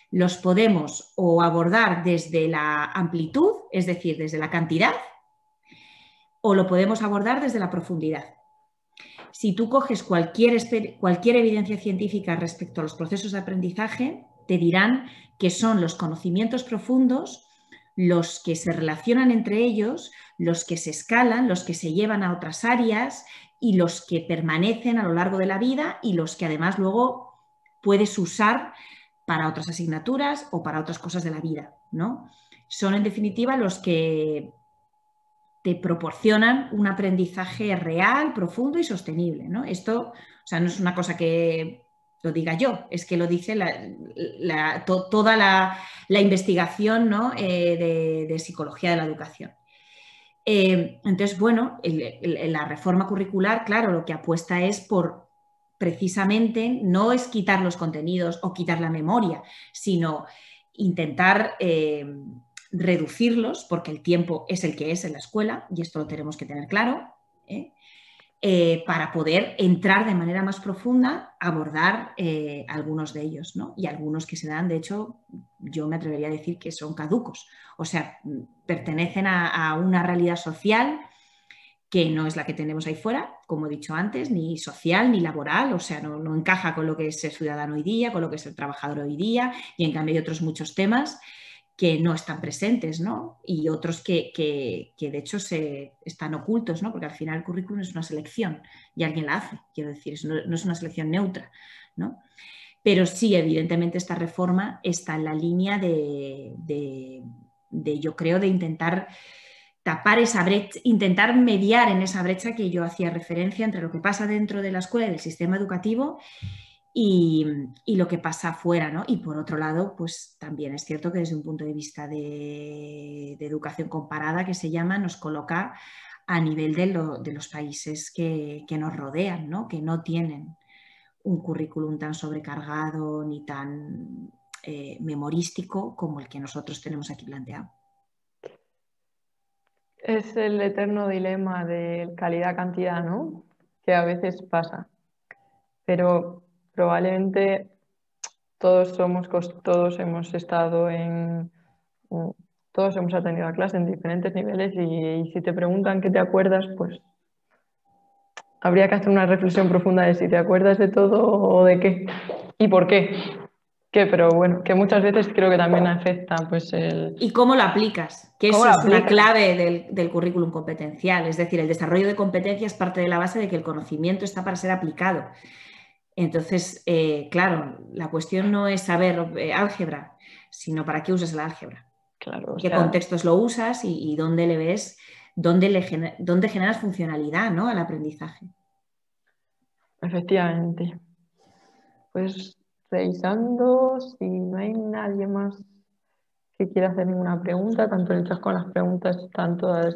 los podemos o abordar desde la amplitud, es decir, desde la cantidad, o lo podemos abordar desde la profundidad. Si tú coges cualquier evidencia científica respecto a los procesos de aprendizaje, te dirán que son los conocimientos profundos los que se relacionan entre ellos, los que se escalan, los que se llevan a otras áreas y los que permanecen a lo largo de la vida y los que además luego puedes usar para otras asignaturas o para otras cosas de la vida, ¿no? Son en definitiva los que te proporcionan un aprendizaje real, profundo y sostenible, ¿no? Esto, o sea, no es una cosa que lo diga yo, es que lo dice toda la investigación, ¿no? de psicología de la educación. Entonces, bueno, la reforma curricular, claro, lo que apuesta es por precisamente no es quitar los contenidos o quitar la memoria, sino intentar reducirlos, porque el tiempo es el que es en la escuela, y esto lo tenemos que tener claro, para poder entrar de manera más profunda, abordar algunos de ellos, ¿no? Y algunos que se dan, de hecho, yo me atrevería a decir que son caducos, o sea, pertenecen a una realidad social que no es la que tenemos ahí fuera, como he dicho antes, ni social ni laboral, o sea, no encaja con lo que es ser ciudadano hoy día, con lo que es el trabajador hoy día, y en cambio hay otros muchos temas que no están presentes, ¿no? Y otros que de hecho están ocultos, ¿no? Porque al final el currículum es una selección y alguien la hace, quiero decir, no es una selección neutra, ¿no? Pero sí, evidentemente esta reforma está en la línea yo creo, de intentar tapar esa brecha, intentar mediar en esa brecha que yo hacía referencia entre lo que pasa dentro de la escuela y del sistema educativo y lo que pasa afuera, ¿no? Y por otro lado, pues también es cierto que desde un punto de vista de educación comparada, que se llama, nos coloca a nivel de los países que nos rodean, ¿no? Que no tienen un currículum tan sobrecargado ni tan memorístico como el que nosotros tenemos aquí planteado. Es el eterno dilema de calidad-cantidad, ¿no? Que a veces pasa. Pero probablemente todos hemos estado todos hemos atendido a clase en diferentes niveles y si te preguntan qué te acuerdas, pues habría que hacer una reflexión profunda de si te acuerdas de todo o de qué y por qué. Pero bueno, que muchas veces creo que también afecta pues ¿Y cómo lo aplicas? Que eso es una clave del currículum competencial, es decir, el desarrollo de competencias parte de la base de que el conocimiento está para ser aplicado. Entonces, claro, la cuestión no es saber álgebra, sino para qué usas el álgebra. Claro, ¿Qué contextos lo usas y dónde le ves, dónde generas funcionalidad, ¿no? al aprendizaje? Efectivamente. Pues revisando, si no hay nadie más que quiera hacer ninguna pregunta, tanto el chat como las preguntas están todas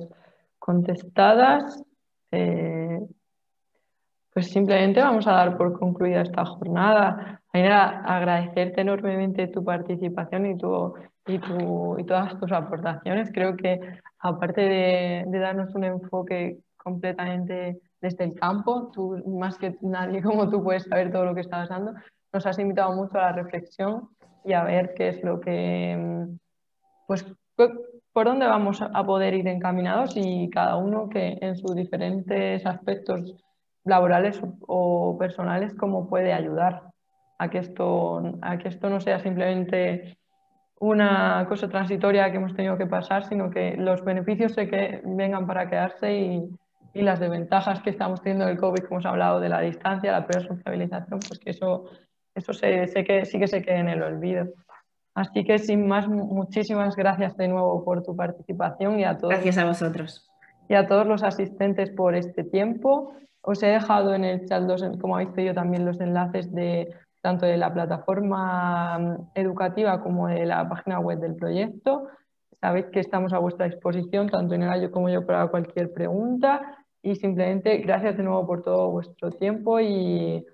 contestadas, pues simplemente vamos a dar por concluida esta jornada. Ainara, agradecerte enormemente tu participación y todas tus aportaciones. Creo que aparte de darnos un enfoque completamente desde el campo, tú más que nadie como tú puedes saber todo lo que está pasando, nos has invitado mucho a la reflexión y a ver qué es lo que, pues, por dónde vamos a poder ir encaminados y cada uno que en sus diferentes aspectos laborales o personales cómo puede ayudar a que esto no sea simplemente una cosa transitoria que hemos tenido que pasar, sino que los beneficios que vengan para quedarse y las desventajas que estamos teniendo del COVID, como hemos hablado de la distancia, la peor sociabilización, pues que eso sí que se quede en el olvido. Así que sin más, muchísimas gracias de nuevo por tu participación y a todos. Gracias a vosotros. Y a todos los asistentes por este tiempo. Os he dejado en el chat, como habéis pedido, también los enlaces tanto de la plataforma educativa como de la página web del proyecto. Sabéis que estamos a vuestra disposición, tanto Inara como yo, para cualquier pregunta. Y simplemente gracias de nuevo por todo vuestro tiempo y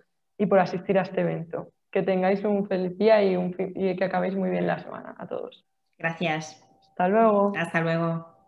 por asistir a este evento. Que tengáis un feliz día y que acabéis muy bien la semana a todos. Gracias. Hasta luego. Hasta luego.